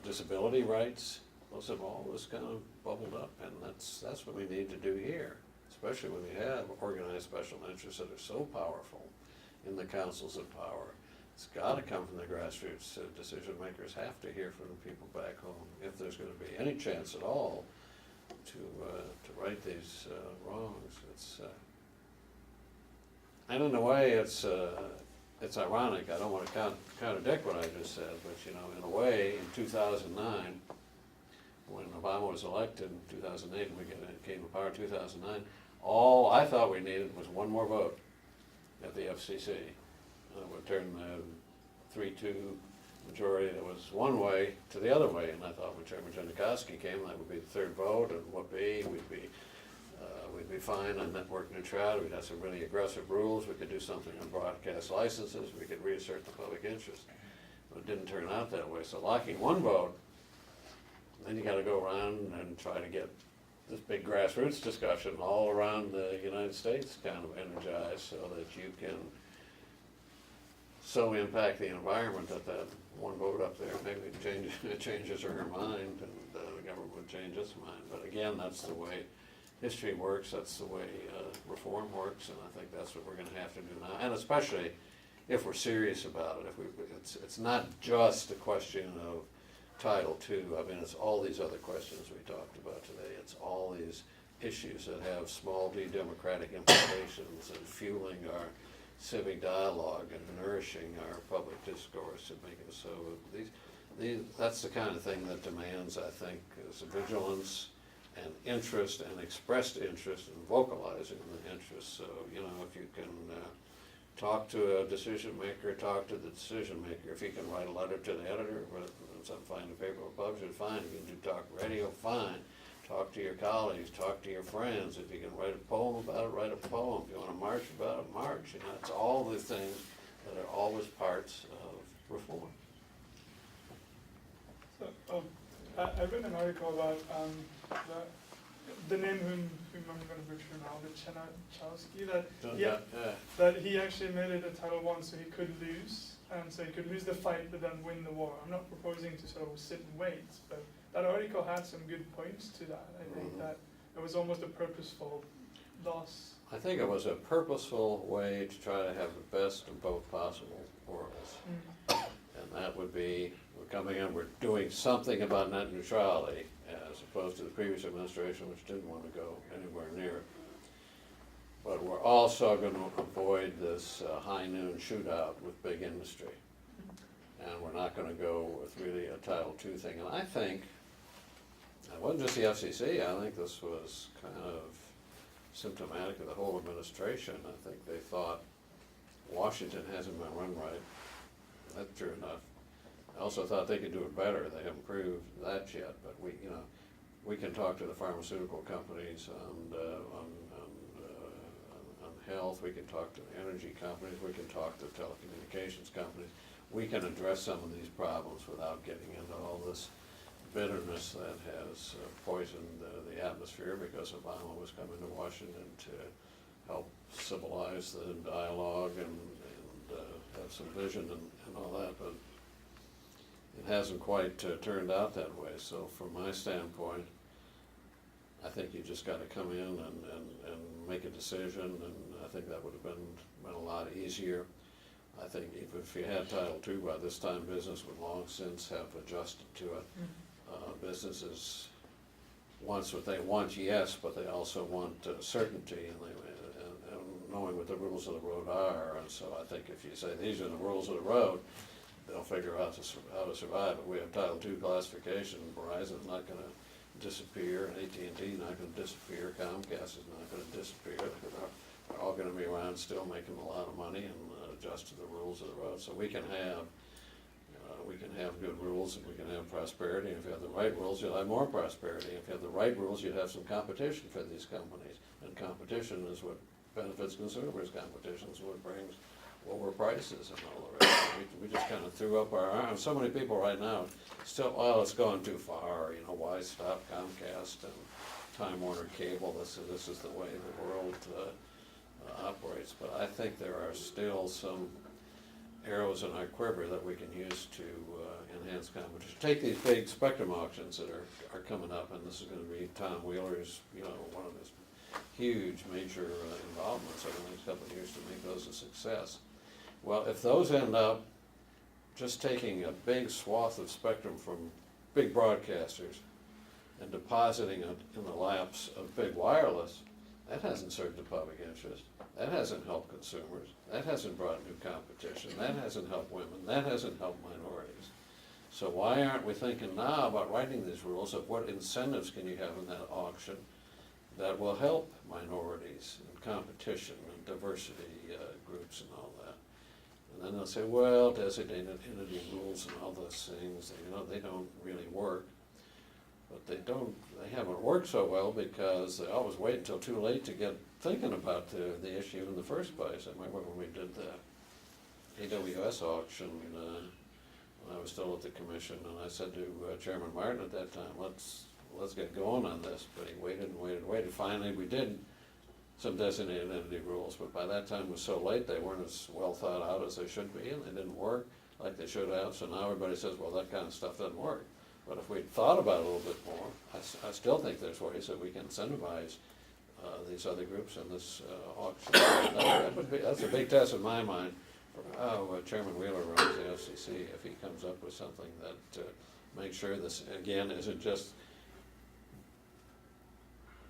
S1: disability rights. Those have always kind of bubbled up, and that's what we need to do here, especially when we have organized special interests that are so powerful in the councils of power. It's got to come from the grassroots. Decision makers have to hear from the people back home if there's going to be any chance at all to right these wrongs. And in a way, it's ironic. I don't want to contradict what I just said, but you know, in a way, in 2009, when Obama was elected in 2008, and we came to power in 2009, all I thought we needed was one more vote at the FCC. It would turn the 3-2 majority that was one way to the other way, and I thought when Chairman Janikowski came, that would be the third vote, and we'd be fine on network neutrality. We'd have some really aggressive rules. We could do something on broadcast licenses. We could reassert the public interest. But it didn't turn out that way. So locking one vote, then you got to go around and try to get this big grassroots discussion all around the United States kind of energized so that you can so impact the environment that one vote up there maybe changes her mind, and the government would change its mind. But again, that's the way history works, that's the way reform works, and I think that's what we're going to have to do now. And especially if we're serious about it. It's not just a question of Title II. I mean, it's all these other questions we talked about today. It's all these issues that have small d democratic implications and fueling our civic dialogue and nourishing our public discourse and making it so that's the kind of thing that demands, I think, is vigilance and interest and expressed interest and vocalizing the interest. So, you know, if you can talk to a decision maker, talk to the decision maker. If you can write a letter to the editor, find a paper or publisher, fine. If you can do talk radio, fine. Talk to your colleagues, talk to your friends. If you can write a poem about it, write a poem. If you want to march about it, march. You know, it's all the things that are always parts of reform.
S6: So, I read an article about the name whom I'm going to butcher now, the Chenachowski,
S1: Don't
S6: yeah,
S1: that-
S6: that he actually made it a Title I, so he could lose, and so he could lose the fight but then win the war. I'm not proposing to sort of sit and wait, but that article had some good points to that. I think that it was almost a purposeful loss.
S1: I think it was a purposeful way to try to have the best of both possible worlds. And that would be, we're coming in, we're doing something about net neutrality, as opposed to the previous administration, which didn't want to go anywhere near it. But we're also going to avoid this high noon shootout with big industry. And we're not going to go with really a Title II thing. And I think, it wasn't just the FCC, I think this was kind of symptomatic of the whole administration. I think they thought Washington hasn't been run right. That's true enough. I also thought they could do it better. They haven't proved that yet, but we can talk to the pharmaceutical companies on health, we can talk to the energy companies, we can talk to telecommunications companies. We can address some of these problems without getting into all this bitterness that has poisoned the atmosphere, because Obama was coming to Washington to help civilize the dialogue and have some vision and all that, but it hasn't quite turned out that way. So from my standpoint, I think you just gotta come in and make a decision, and I think that would have been a lot easier. I think even if you had Title II, by this time business would long since have adjusted to it. Businesses want what they want, yes, but they also want certainty and knowing what the rules of the road are. And so I think if you say these are the rules of the road, they'll figure out how to survive. But we have Title II classification. Verizon's not going to disappear, and AT&T not going to disappear. Comcast is not going to disappear. They're all going to be around, still making a lot of money and adjust to the rules of the road. So we can have good rules, and we can have prosperity. And if you have the right rules, you'll have more prosperity. If you have the right rules, you'll have some competition for these companies. And competition is what benefits consumers. Competition is what brings lower prices and all the rest. We just kind of threw up our arms. So many people right now still, oh, it's gone too far. Why stop Comcast and Time Warner Cable? This is the way the world operates. But I think there are still some arrows in our quiver that we can use to enhance competition. Take these big spectrum auctions that are coming up, and this is going to be Tom Wheeler's, one of his huge major involvements over the next couple of years to make those a success. Well, if those end up just taking a big swath of spectrum from big broadcasters and depositing it in the laps of big wireless, that hasn't served the public interest. That hasn't helped consumers. That hasn't brought new competition. That hasn't helped women. That hasn't helped minorities. So why aren't we thinking now about writing these rules of what incentives can you have in that auction that will help minorities and competition and diversity groups and all that? And then they'll say, well, designated entity rules and all those things, they don't really work. But they haven't worked so well because they always wait until too late to get thinking about the issue in the first place. I remember when we did the AWS auction, when I was still at the commission, and I said to Chairman Martin at that time, let's get going on this. But he waited and waited and waited. Finally, we did some designated entity rules, but by that time it was so late, they weren't as well thought out as they should be, and they didn't work like they should have. So now everybody says, well, that kind of stuff doesn't work. But if we'd thought about it a little bit more, I still think there's ways that we can incentivize these other groups in this auction. That's a big test in my mind for how Chairman Wheeler runs the FCC, if he comes up with something that makes sure this, again, isn't just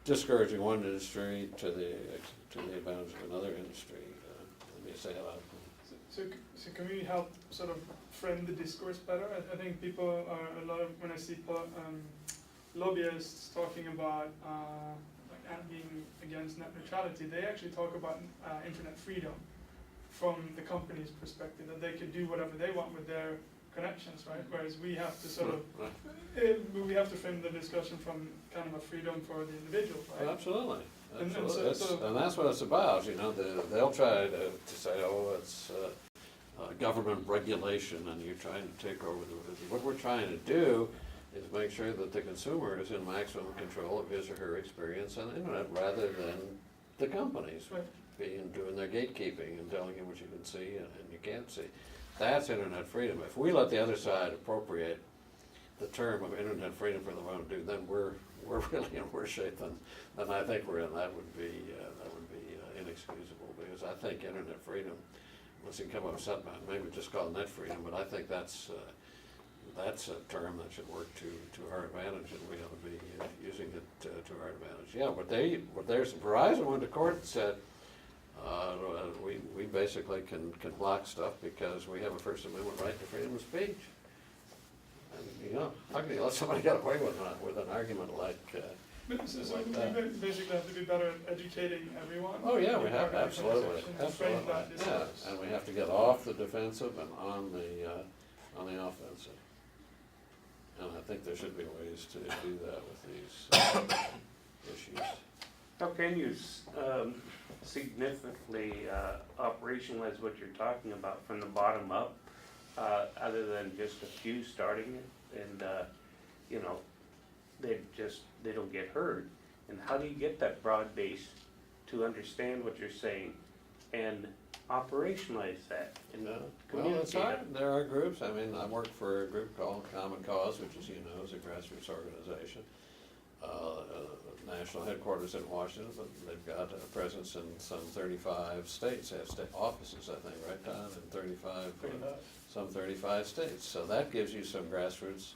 S1: discouraging one industry to the advantage of another industry. Let me say it out.
S6: So can we help sort of frame the discourse better? I think people are when I see lobbyists talking about being against net neutrality, they actually talk about internet freedom from the company's perspective, that they could do whatever they want with their connections, right? Whereas we have to sort of, we have to frame the discussion from kind of a freedom for the individual, right?
S1: Absolutely.
S6: And
S1: And that's what it's about, they'll try to say, oh, it's government regulation and you're trying to take over what we're trying to do is make sure that the consumer is in maximum control of his or her experience on the internet rather than the companies
S6: Right.
S1: doing their gatekeeping and telling you what you can see and you can't see. That's internet freedom. If we let the other side appropriate the term of internet freedom for their own do, then we're really in worse shape than I think we're in. That would be inexcusable, because I think internet freedom, unless you come up with something, maybe just call it net freedom, but I think that's a term that should work to our advantage, and we ought to be using it to our advantage. Yeah, what Verizon went to court and said, we basically can block stuff because we have a First Amendment right to freedom of speech. And, you know, how can you let somebody get away with an argument like
S6: So
S1: like
S6: we
S1: that?
S6: basically have to be better at educating everyone.
S1: Oh, yeah, we
S6: in
S1: have,
S6: part of the
S1: absolutely,
S6: conversation, to frame
S1: absolutely,
S6: that
S1: yeah,
S6: discourse.
S1: and we have to get off the defensive and on the offensive. And I think there should be ways to do that with these issues.
S7: How can you significantly operationalize what you're talking about from the bottom up, other than just a few starting it and, you know, they don't get heard? And how do you get that broad base to understand what you're saying and operationalize that and
S1: Well,
S7: communicate
S1: it's
S7: it?
S1: hard. There are groups. I mean, I work for a group called Common Cause, which, as you know, is a grassroots organization. National headquarters in Washington, but they've got a presence in some 35 states. They have state offices, I think, right, Don, in some 35 states. So that gives you some grassroots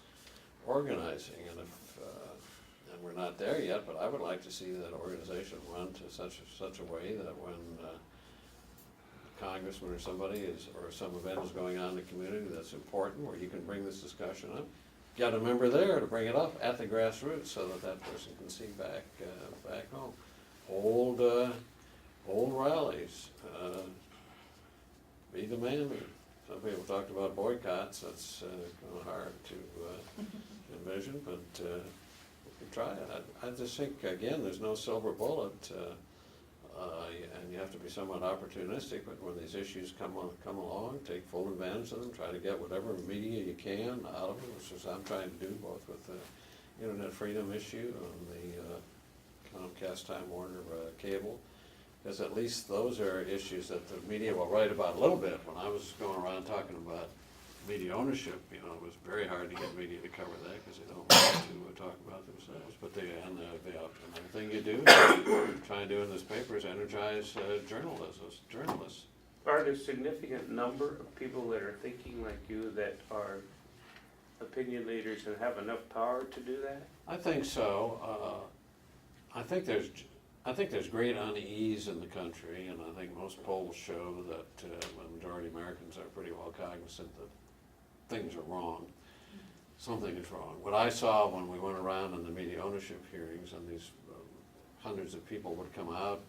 S1: organizing, and and we're not there yet, but I would like to see that organization run to such a way that when a congressman or somebody or some event is going on in the community that's important, where you can bring this discussion up, get a member there to bring it up at the grassroots so that person can see back home. Old rallies, be demanding. Some people talked about boycotts. That's kind of hard to envision, but we can try it. I just think, again, there's no silver bullet, and you have to be somewhat opportunistic. But when these issues come along, take full advantage of them. Try to get whatever media you can out of them, which is I'm trying to do, both with the internet freedom issue on the Comcast Time Warner cable. Because at least those are issues that the media will write about a little bit. When I was going around talking about media ownership, you know, it was very hard to get media to cover that because they don't want to talk about themselves. But everything you do, try and do in this paper is energize journalists.
S7: Are there a significant number of people that are thinking like you that are opinion leaders and have enough power to do that?
S1: I think so. I think there's great unease in the country, and I think most polls show that the majority of Americans are pretty well cognizant that things are wrong. Something is wrong. What I saw when we went around in the media ownership hearings, and these hundreds of people would come out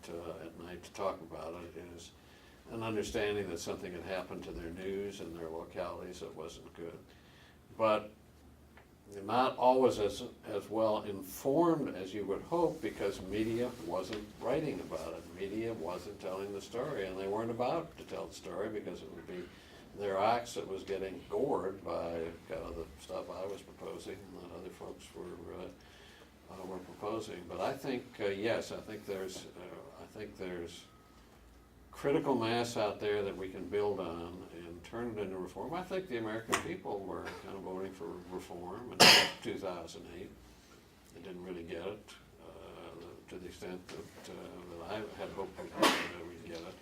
S1: at night to talk about it, is an understanding that something had happened to their news and their localities that wasn't good. But they're not always as well informed as you would hope, because media wasn't writing about it. Media wasn't telling the story, and they weren't about to tell the story because it would be their ox that was getting gored by kind of the stuff I was proposing and that other folks were proposing. But I think yes, I think there's critical mass out there that we can build on and turn it into reform. I think the American people were kind of voting for reform in 2008. They didn't really get it to the extent that I had hoped we'd get it.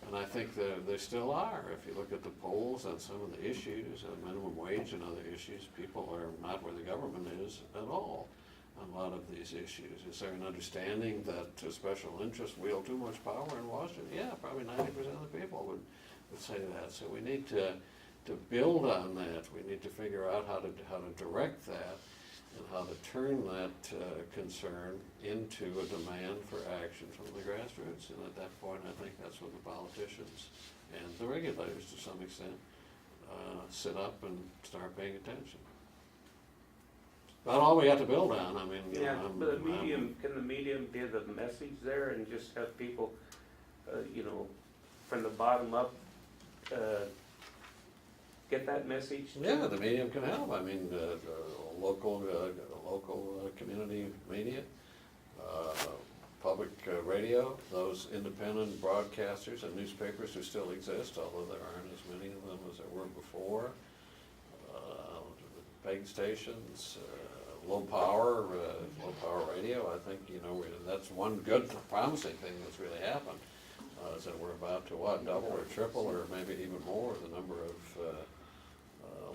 S1: And I think that they still are. If you look at the polls on some of the issues, minimum wage and other issues, people are not where the government is at all on a lot of these issues. Is there an understanding that special interests wield too much power in Washington? Yeah, probably 90% of the people would say that. So we need to build on that. We need to figure out how to direct that and how to turn that concern into a demand for action from the grassroots. And at that point, I think that's when the politicians and the regulators, to some extent, sit up and start paying attention. About all we got to build on. I mean, you
S7: Yeah,
S1: know,
S7: but can the medium be the message there and just have people, you know, from the bottom up, get that message?
S1: yeah, the medium can help. I mean, local community media, public radio, those independent broadcasters and newspapers who still exist, although there aren't as many of them as there were before. PEG stations, low power radio. I think, that's one good promising thing that's really happened, is that we're about to double or triple or maybe even more the number of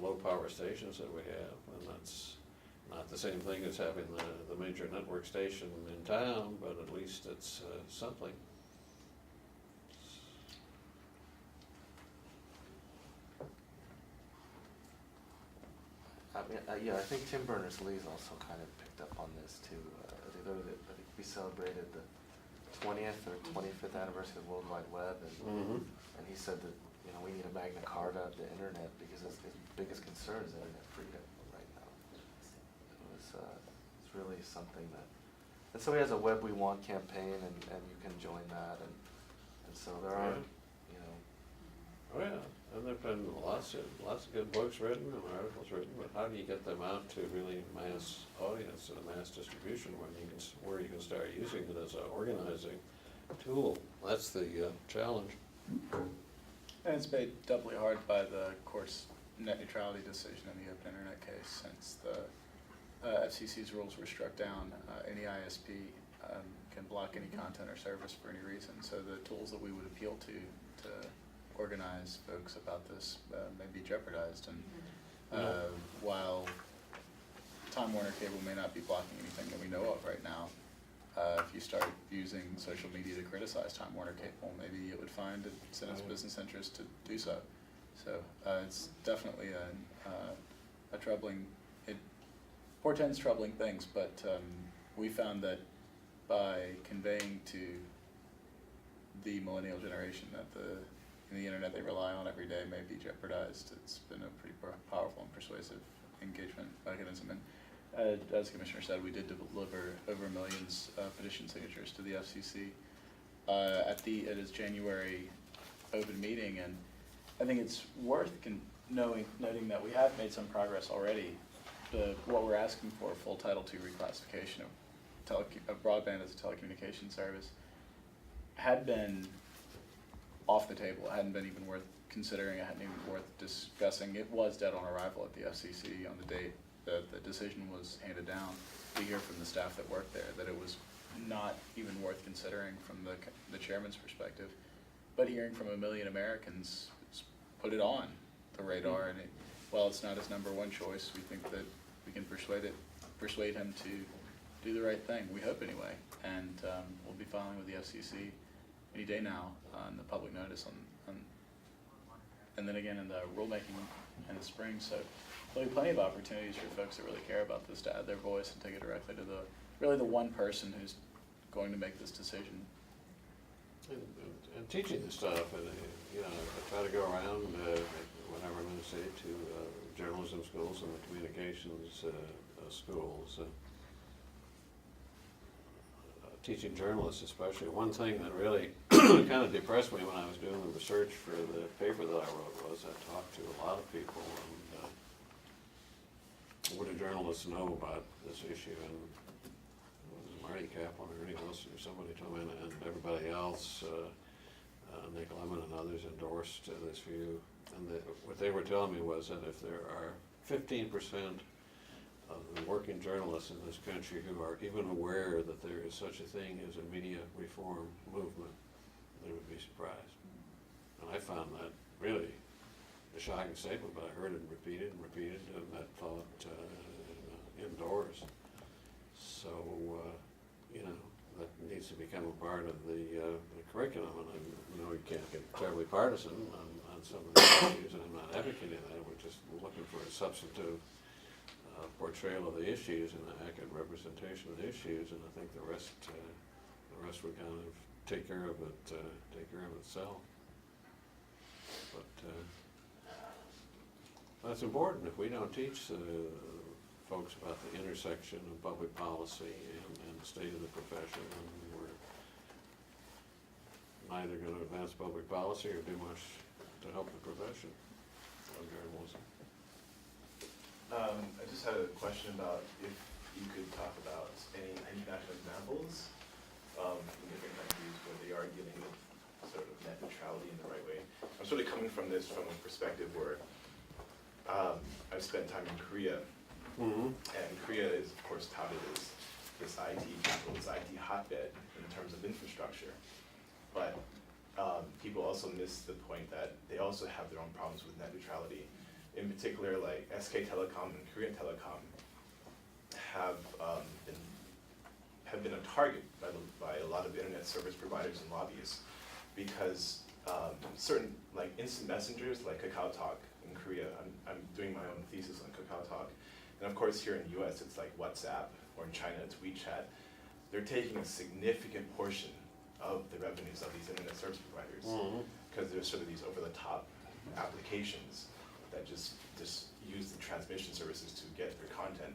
S1: low power stations that we have, and that's not the same thing as having the major network station in town, but at least it's something.
S8: I mean, yeah, I think Tim Berners-Lee's also kind of picked up on this too. I think we celebrated the 20th or 25th anniversary of the World Wide Web, and he said that we need a Magna Carta of the internet because his biggest concern is internet freedom right now. It's really something that, and so he has a Web We Want campaign, and you can join that, and so there are,
S1: Oh yeah, and there've been lots of good books written and articles written, but how do you get them out to really mass audience and a mass distribution where you can start using it as an organizing tool? That's the challenge.
S4: And it's made doubly hard by the court's net neutrality decision in the open internet case, since the FCC's rules were struck down. Any ISP can block any content or service for any reason, so the tools that we would appeal to organize folks about this may be jeopardized. And while Time Warner Cable may not be blocking anything that we know of right now, if you start using social media to criticize Time Warner Cable, maybe it would find it's in its business interest to do so. So it's definitely a troubling, it portends troubling things, but we found that by conveying to the millennial generation that the internet they rely on every day may be jeopardized, it's been a pretty powerful and persuasive engagement mechanism. And as the Commissioner said, we did deliver over millions of petition signatures to the FCC at his January open meeting, and I think it's worth noting that we have made some progress already. What we're asking for, full Title II reclassification of broadband as a telecommunications service, had been off the table. It hadn't been even worth considering. It hadn't even worth discussing. It was dead on arrival at the FCC on the date that the decision was handed down. We hear from the staff that worked there that it was not even worth considering from the chairman's perspective. But hearing from 1 million Americans put it on the radar, and while it's not his number one choice, we think that we can persuade him to do the right thing. We hope anyway, and we'll be filing with the FCC any day now on the public notice and then again in the rulemaking in the spring. So there'll be plenty of opportunities for folks that really care about this to add their voice and take it directly to the one person who's going to make this decision.
S1: And teaching the stuff, and I try to go around whenever I'm in the city to journalism schools and the communications schools. Teaching journalists especially, one thing that really kind of depressed me when I was doing the research for the paper that I wrote was I talked to a lot of people, and what do journalists know about this issue? And it was Marty Kaplan or Ernie Wilson or somebody told me, and everybody else, Nick Lemon and others endorsed this view. And what they were telling me was that if there are 15% of the working journalists in this country who are even aware that there is such a thing as a media reform movement, they would be surprised. And I found that really a shocking statement, but I heard it repeated, and that thought indoors. So, that needs to become a part of the curriculum, and you can't get terribly partisan on some of these issues, and I'm not advocating that. We're just looking for a substantive portrayal of the issues and an accurate representation of the issues, and I think the rest would kind of take care of itself. But that's important. If we don't teach folks about the intersection of public policy and the state of the profession, then we're neither going to advance public policy or do much to help the profession of journalism.
S9: I just had a question about if you could talk about any international examples in different countries where they are dealing with sort of net neutrality in the right way. I'm sort of coming from this from a perspective where I've spent time in Korea, and Korea is of course touted as this IT capital, this IT hotbed in terms of infrastructure. But people also miss the point that they also have their own problems with net neutrality. In particular, like SK Telecom and Korean Telecom have been a target by a lot of internet service providers and lobbyists because certain like instant messengers like KakaoTalk in Korea, I'm doing my own thesis on KakaoTalk, and of course here in the US it's like WhatsApp, or in China it's WeChat. They're taking a significant portion of the revenues of these internet service providers because there's sort of these over-the-top applications that just use the transmission services to get their content.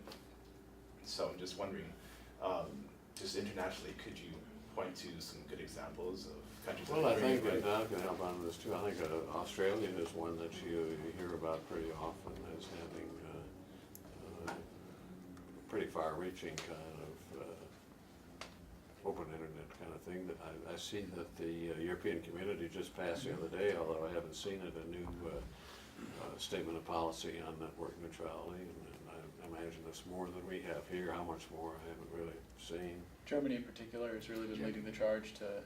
S9: So I'm just wondering, just internationally, could you point to some good examples of countries that
S1: Well,
S9: are
S1: I
S9: doing
S1: think
S9: it right?
S1: Don can help on this too. I think Australia is one that you hear about pretty often as having pretty far-reaching kind of open internet kind of thing. That I see that the European Community just passed the other day, although I haven't seen it, a new statement of policy on network neutrality, and I imagine it's more than we have here. How much more, I haven't really seen.
S4: Germany in particular has really been leading the charge to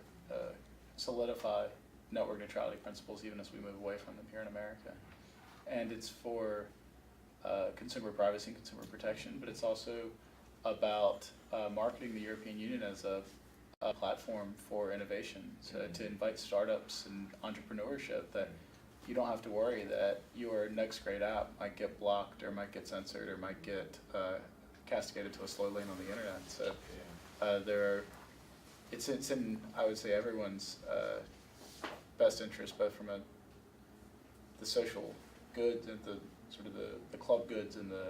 S4: solidify network neutrality principles even as we move away from them here in America. And it's for consumer privacy and consumer protection, but it's also about marketing the European Union as a platform for innovation, so to invite startups and entrepreneurship, that you don't have to worry that your next great app might get blocked or might get censored or might get castigated to a slow lane on the internet. So it's in, I would say, everyone's best interest, both from the social goods and the sort of the club goods and the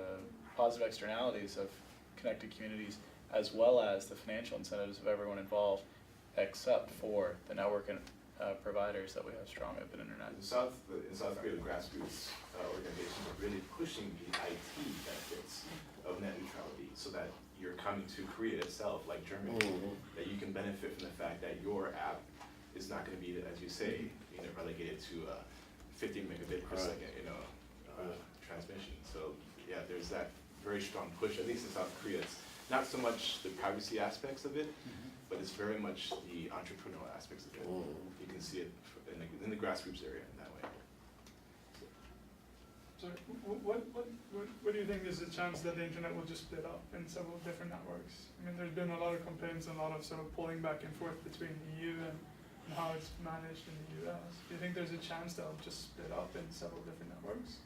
S4: positive externalities of connected communities, as well as the financial incentives of everyone involved, except for the network and providers that we have strong open internet.
S9: In South Korea, the grassroots organizations are really pushing the IT benefits of net neutrality, so that you're coming to Korea itself, like Germany, that you can benefit from the fact that your app is not going to be, as you say, relegated to 50 megabit per second, transmission. So yeah, there's that very strong push, at least in South Korea. It's not so much the privacy aspects of it, but it's very much the entrepreneurial aspects of it. You can see it in the grassroots area in that way.
S6: So what do you think is the chance that the internet will just split up in several different networks? I mean, there's been a lot of complaints and a lot of sort of pulling back and forth between the EU and how it's managed in the US. Do you think there's a chance that it'll just split up in several different networks?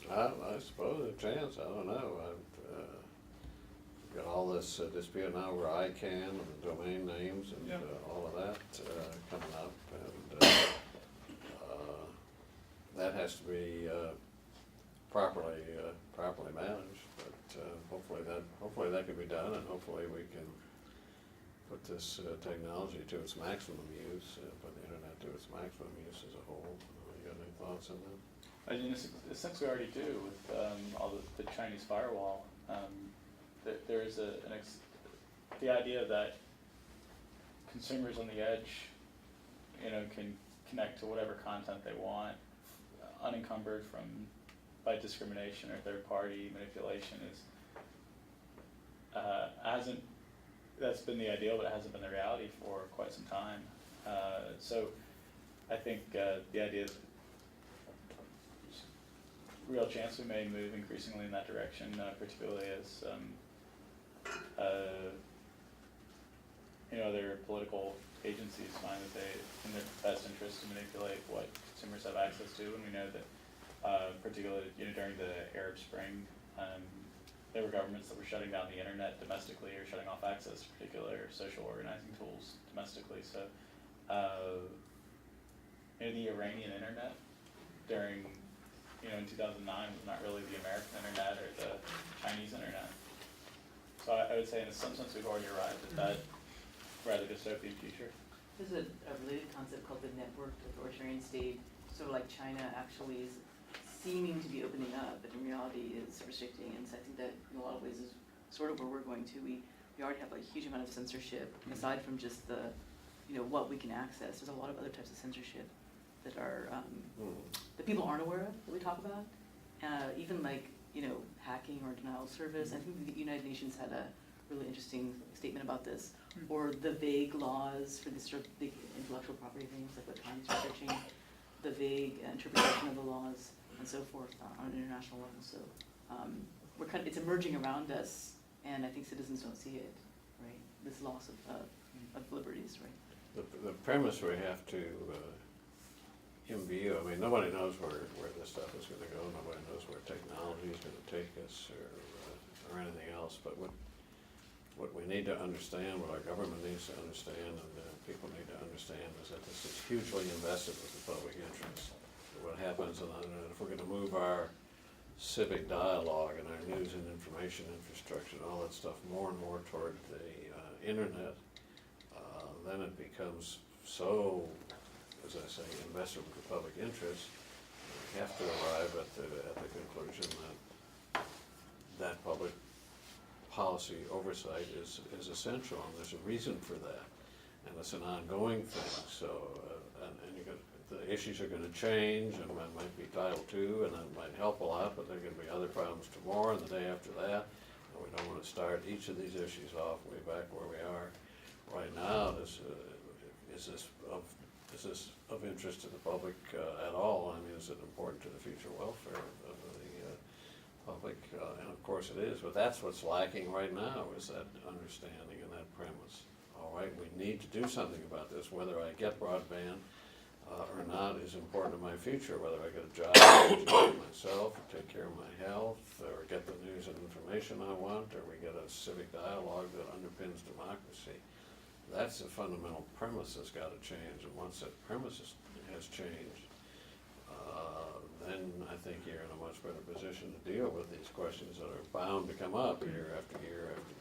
S1: I suppose a chance, I don't know. I've got all this dispute now over ICANN and the domain names and all of that coming up, and that has to be properly managed. But hopefully that can be done, and hopefully we can put this technology to its maximum use, put the internet to its maximum use as a whole. You got any thoughts on that?
S4: I mean, it's things we already do with all the Chinese firewall. There is the idea that consumers on the edge, can connect to whatever content they want, unencumbered by discrimination or third-party manipulation that's been the ideal, but it hasn't been the reality for quite some time. So I think the idea of real chance we may move increasingly in that direction, particularly as other political agencies find that they, in their best interest, to manipulate what consumers have access to. And we know that, particularly during the Arab Spring, there were governments that were shutting down the internet domestically or shutting off access to particular social organizing tools domestically. So, the Iranian internet during in 2009 was not really the American internet or the Chinese internet. So I would say in some sense we've already arrived at that rather dystopian future.
S5: There's a related concept called the networked authoritarian state, sort of like China actually is seeming to be opening up, but in reality is restricting, and so I think that in a lot of ways is sort of where we're going to. We already have a huge amount of censorship, aside from just the, what we can access. There's a lot of other types of censorship that are, that people aren't aware of, that we talk about. Even like, hacking or denial of service. I think the United Nations had a really interesting statement about this, or the vague laws for the sort of big intellectual property things, like what Connie's researching, the vague interpretation of the laws and so forth on an international level. So it's emerging around us, and I think citizens don't see it, right? This loss of liberties, right?
S1: The premise we have to imbue, I mean, nobody knows where this stuff is gonna go, nobody knows where technology is gonna take us or anything else, but what we need to understand, what our government needs to understand, and people need to understand, is that this is hugely invested with the public interest. What happens, and if we're gonna move our civic dialogue and our news and information infrastructure and all that stuff more and more toward the internet, then it becomes so, as I say, invested with the public interest. We have to arrive at the conclusion that public policy oversight is essential, and there's a reason for that, and it's an ongoing thing. So, the issues are going to change, and that might be Title II, and that might help a lot, but there are going to be other problems tomorrow and the day after that. And we don't want to start each of these issues off way back where we are right now. Is this of interest to the public at all? I mean, is it important to the future welfare of the public? And of course it is, but that's what's lacking right now, is that understanding and that premise. All right, we need to do something about this. Whether I get broadband or not is important to my future. Whether I get a job, educate myself, or take care of my health, or get the news and information I want, or we get a civic dialogue that underpins democracy. That's the fundamental premise that's got to change, and once that premise has changed, then I think you're in a much better position to deal with these questions that are bound to come up year after year after